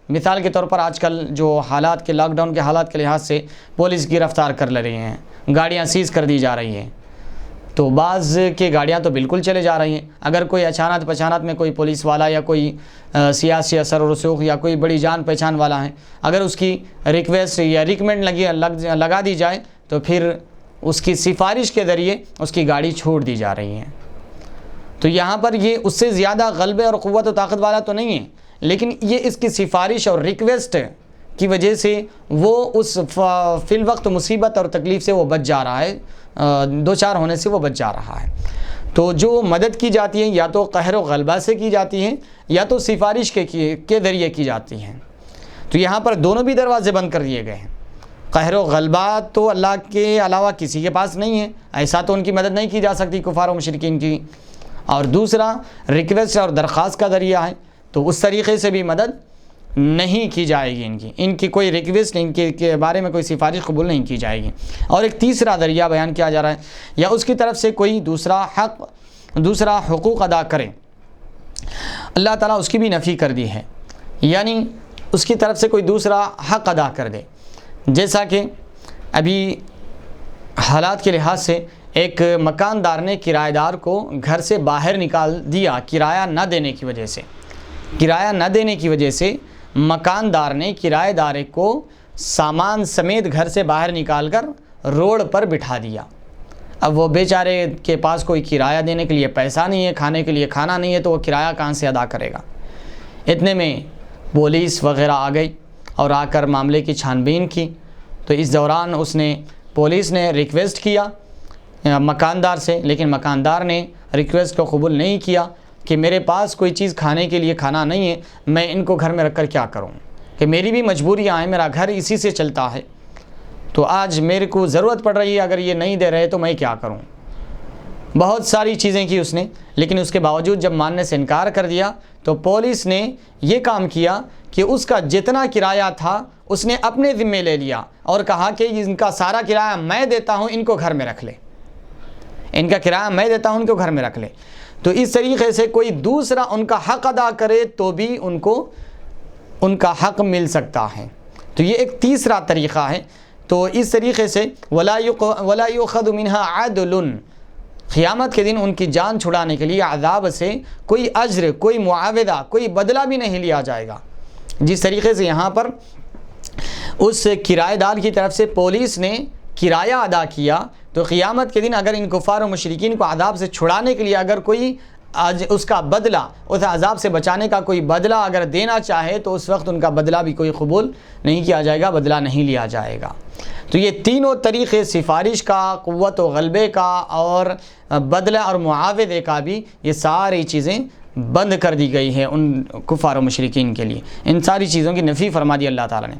مثال کے طور پر آج کل جو حالات کے لاک ڈاؤن کے حالات کے لحاظ سے پولیس گرفتار کر لے رہی ہیں، گاڑیاں سیز کر دی جا رہی ہیں، تو بعض کی گاڑیاں تو بالکل چلے جا رہی ہیں۔ اگر کوئی اچانک پچانک میں کوئی پولیس والا یا کوئی سیاسی اثر و رسوخ یا کوئی بڑی جان پہچان والا ہے، اگر اس کی ریکویسٹ یا ریکمنڈ لگا دی جائے تو پھر اس کی سفارش کے ذریعے اس کی گاڑی چھوڑ دی جا رہی ہے۔ تو یہاں پر یہ اس سے زیادہ غلبے اور قوت و طاقت والا تو نہیں ہے، لیکن یہ اس کی سفارش اور ریکویسٹ کی وجہ سے وہ اس فی الوقت مصیبت اور تکلیف سے وہ بچ جا رہا ہے، دو چار ہونے سے وہ بچ جا رہا ہے۔ تو جو مدد کی جاتی ہے یا تو قہر و غلبہ سے کی جاتی ہے یا تو سفارش کے ذریعے کی جاتی ہیں، تو یہاں پر دونوں بھی دروازے بند کر دیے گئے ہیں۔ قہر و غلبہ تو اللہ کے علاوہ کسی کے پاس نہیں ہے، ایسا تو ان کی مدد نہیں کی جا سکتی کفار و مشرکین کی، اور دوسرا ریکویسٹ اور درخواست کا ذریعہ ہے، تو اس طریقے سے بھی مدد نہیں کی جائے گی، ان کی کوئی ریکویسٹ، ان کے بارے میں کوئی سفارش قبول نہیں کی جائے گی۔ اور ایک تیسرا ذریعہ بیان کیا جا رہا ہے، یا اس کی طرف سے کوئی دوسرا حقوق ادا کرے، اللہ تعالیٰ اس کی بھی نفی کر دی ہے، یعنی اس کی طرف سے کوئی دوسرا حق ادا کر دے، جیسا کہ ابھی حالات کے لحاظ سے ایک مکاندار نے کرایہ دار کو گھر سے باہر نکال دیا کرایہ نہ دینے کی وجہ سے مکاندار نے کرایہ دار کو سامان سمیت گھر سے باہر نکال کر روڈ پر بٹھا دیا۔ اب وہ بیچارے کے پاس کوئی کرایہ دینے کے لیے پیسہ نہیں ہے، کھانے کے لیے کھانا نہیں ہے، تو وہ کرایہ کہاں سے ادا کرے گا؟ اتنے میں پولیس وغیرہ آ گئی اور آ کر معاملے کی چھان بین کی، تو اس دوران پولیس نے ریکویسٹ کیا مکاندار سے، لیکن مکاندار نے ریکویسٹ کو قبول نہیں کیا کہ میرے پاس کوئی چیز کھانے کے لیے کھانا نہیں ہے، میں ان کو گھر میں رکھ کر کیا کروں، کہ میری بھی مجبوریاں ہیں، میرا گھر اسی سے چلتا ہے، تو آج میرے کو ضرورت پڑ رہی ہے، اگر یہ نہیں دے رہے تو میں کیا کروں۔ بہت ساری چیزیں کی اس نے، لیکن اس کے باوجود جب ماننے سے انکار کر دیا تو پولیس نے یہ کام کیا کہ اس کا جتنا کرایہ تھا اس نے اپنے ذمے لے لیا اور کہا کہ ان کا سارا کرایہ میں دیتا ہوں، ان کو گھر میں رکھ لے، ان کا کرایہ میں دیتا ہوں، ان کو گھر میں رکھ لے۔ تو اس طریقے سے کوئی دوسرا ان کا حق ادا کرے تو بھی ان کو ان کا حق مل سکتا ہے، تو یہ ایک تیسرا طریقہ ہے۔ تو اس طریقے سے ولا یؤخذ منها عدل، قیامت کے دن ان کی جان چھڑانے کے لیے عذاب سے کوئی اجر، کوئی معاوضہ، کوئی بدلہ بھی نہیں لیا جائے گا۔ جس طریقے سے یہاں پر اس کرایہ دار کی طرف سے پولیس نے کرایہ ادا کیا، تو قیامت کے دن اگر ان کفار و مشرکین کو عذاب سے چھڑانے کے لیے اگر کوئی آج اس کا بدلہ، اس عذاب سے بچانے کا کوئی بدلہ اگر دینا چاہے تو اس وقت ان کا بدلہ بھی کوئی قبول نہیں کیا جائے گا، بدلہ نہیں لیا جائے گا۔ تو یہ تینوں طریقے، سفارش کا، قوت و غلبے کا اور بدلہ اور معاوضے کا بھی، یہ ساری چیزیں بند کر دی گئی ہے ان کفار و مشرکین کے لیے۔ ان ساری چیزوں کی نفی فرما دی اللہ تعالیٰ نے۔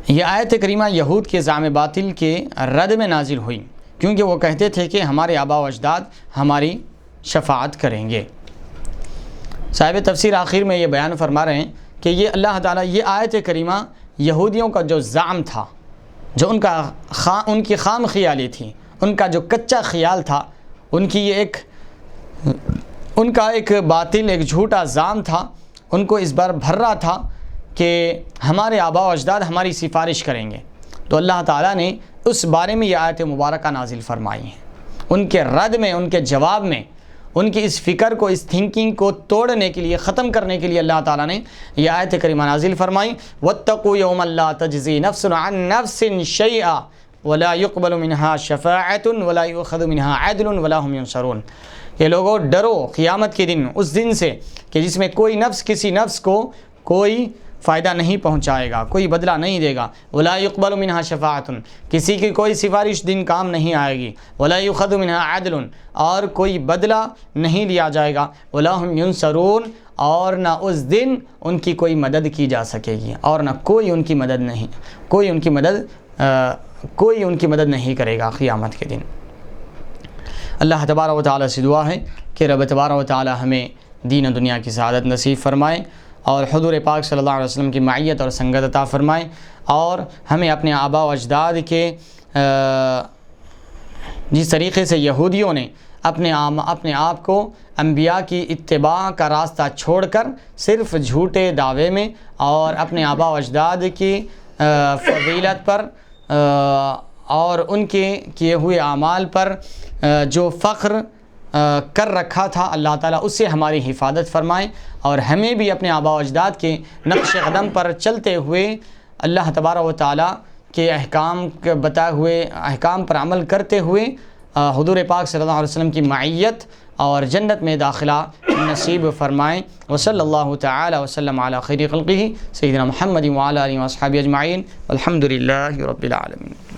یہ آیت کریمہ یہود کے زعم باطل کے رد میں نازل ہوئی، کیونکہ وہ کہتے تھے کہ ہمارے آبا و اجداد ہماری شفاعت کریں گے۔ صاحب تفسیر آخر میں یہ بیان فرما رہے ہیں کہ یہ اللہ تعالیٰ، یہ آیت کریمہ یہودیوں کا جو زعم تھا، جو ان کی خام خیالی تھی، ان کا جو کچا خیال تھا، ان کا ایک باطل، ایک جھوٹا زعم تھا، ان کو اس بار بھر رہا تھا کہ ہمارے آبا و اجداد ہماری سفارش کریں گے۔ تو اللہ تعالیٰ نے اس بارے میں یہ آیت مبارکہ نازل فرمائی ہیں، ان کے رد میں، ان کے جواب میں، ان کی اس فکر کو، اس تھنکنگ کو توڑنے کے لیے، ختم کرنے کے لیے اللہ تعالیٰ نے یہ آیت کریمہ نازل فرمائی۔ وَاتَّقُوا يَوْمًا لَا تَجْزِي نَفْسٌ عَن نَفْسٍ شَيْئًا وَلَا يُقْبَلُ مِنْهَا شَفَاعَةٌ وَلَا يُؤْخَذُ مِنْهَا عَدْلٌ وَلَا هُمْ يُنصَرُونَ۔ کہ لوگوں ڈرو قیامت کے دن، اس دن سے کہ جس میں کوئی نفس کسی نفس کو کوئی فائدہ نہیں پہنچائے گا، کوئی بدلہ نہیں دے گا۔ وَلَا يُقْبَلُ مِنْهَا شَفَاعَةٌ، کسی کی کوئی سفارش دن کام نہیں آئے گی۔ وَلَا يُؤْخَذُ مِنْهَا عَدْلٌ، اور کوئی بدلہ نہیں لیا جائے گا۔ وَلَا هُمْ يُنصَرُونَ، اور نہ اس دن ان کی کوئی مدد کی جا سکے گی، اور نہ کوئی ان کی مدد نہیں کرے گا قیامت کے دن۔ اللہ تبارک و تعالیٰ سے دعا ہے کہ رب تبارک و تعالیٰ ہمیں دین و دنیا کی سعادت نصیب فرمائے، اور حضور پاک صلی اللہ علیہ وسلم کی معیت اور سنگت عطا فرمائے، اور ہمیں اپنے آبا و اجداد کے جس طریقے سے یہودیوں نے اپنے آپ کو انبیاء کی اتباع کا راستہ چھوڑ کر صرف جھوٹے دعوے میں اور اپنے آبا و اجداد کی فضیلت پر اور ان کے کیے ہوئے اعمال پر جو فخر کر رکھا تھا، اللہ تعالیٰ اس سے ہماری حفاظت فرمائے، اور ہمیں بھی اپنے آبا و اجداد کے نقش قدم پر چلتے ہوئے اللہ تبارک و تعالیٰ کے احکام کے بتائے ہوئے احکام پر عمل کرتے ہوئے حضور پاک صلی اللہ علیہ وسلم کی معیت اور جنت میں داخلہ نصیب فرمائیں۔ وصلی اللہ تعالی وسلم علی خیر خلقہ سیدنا محمد وعلی آلہ وصحبہ اجمعین، الحمد للہ رب العالمین۔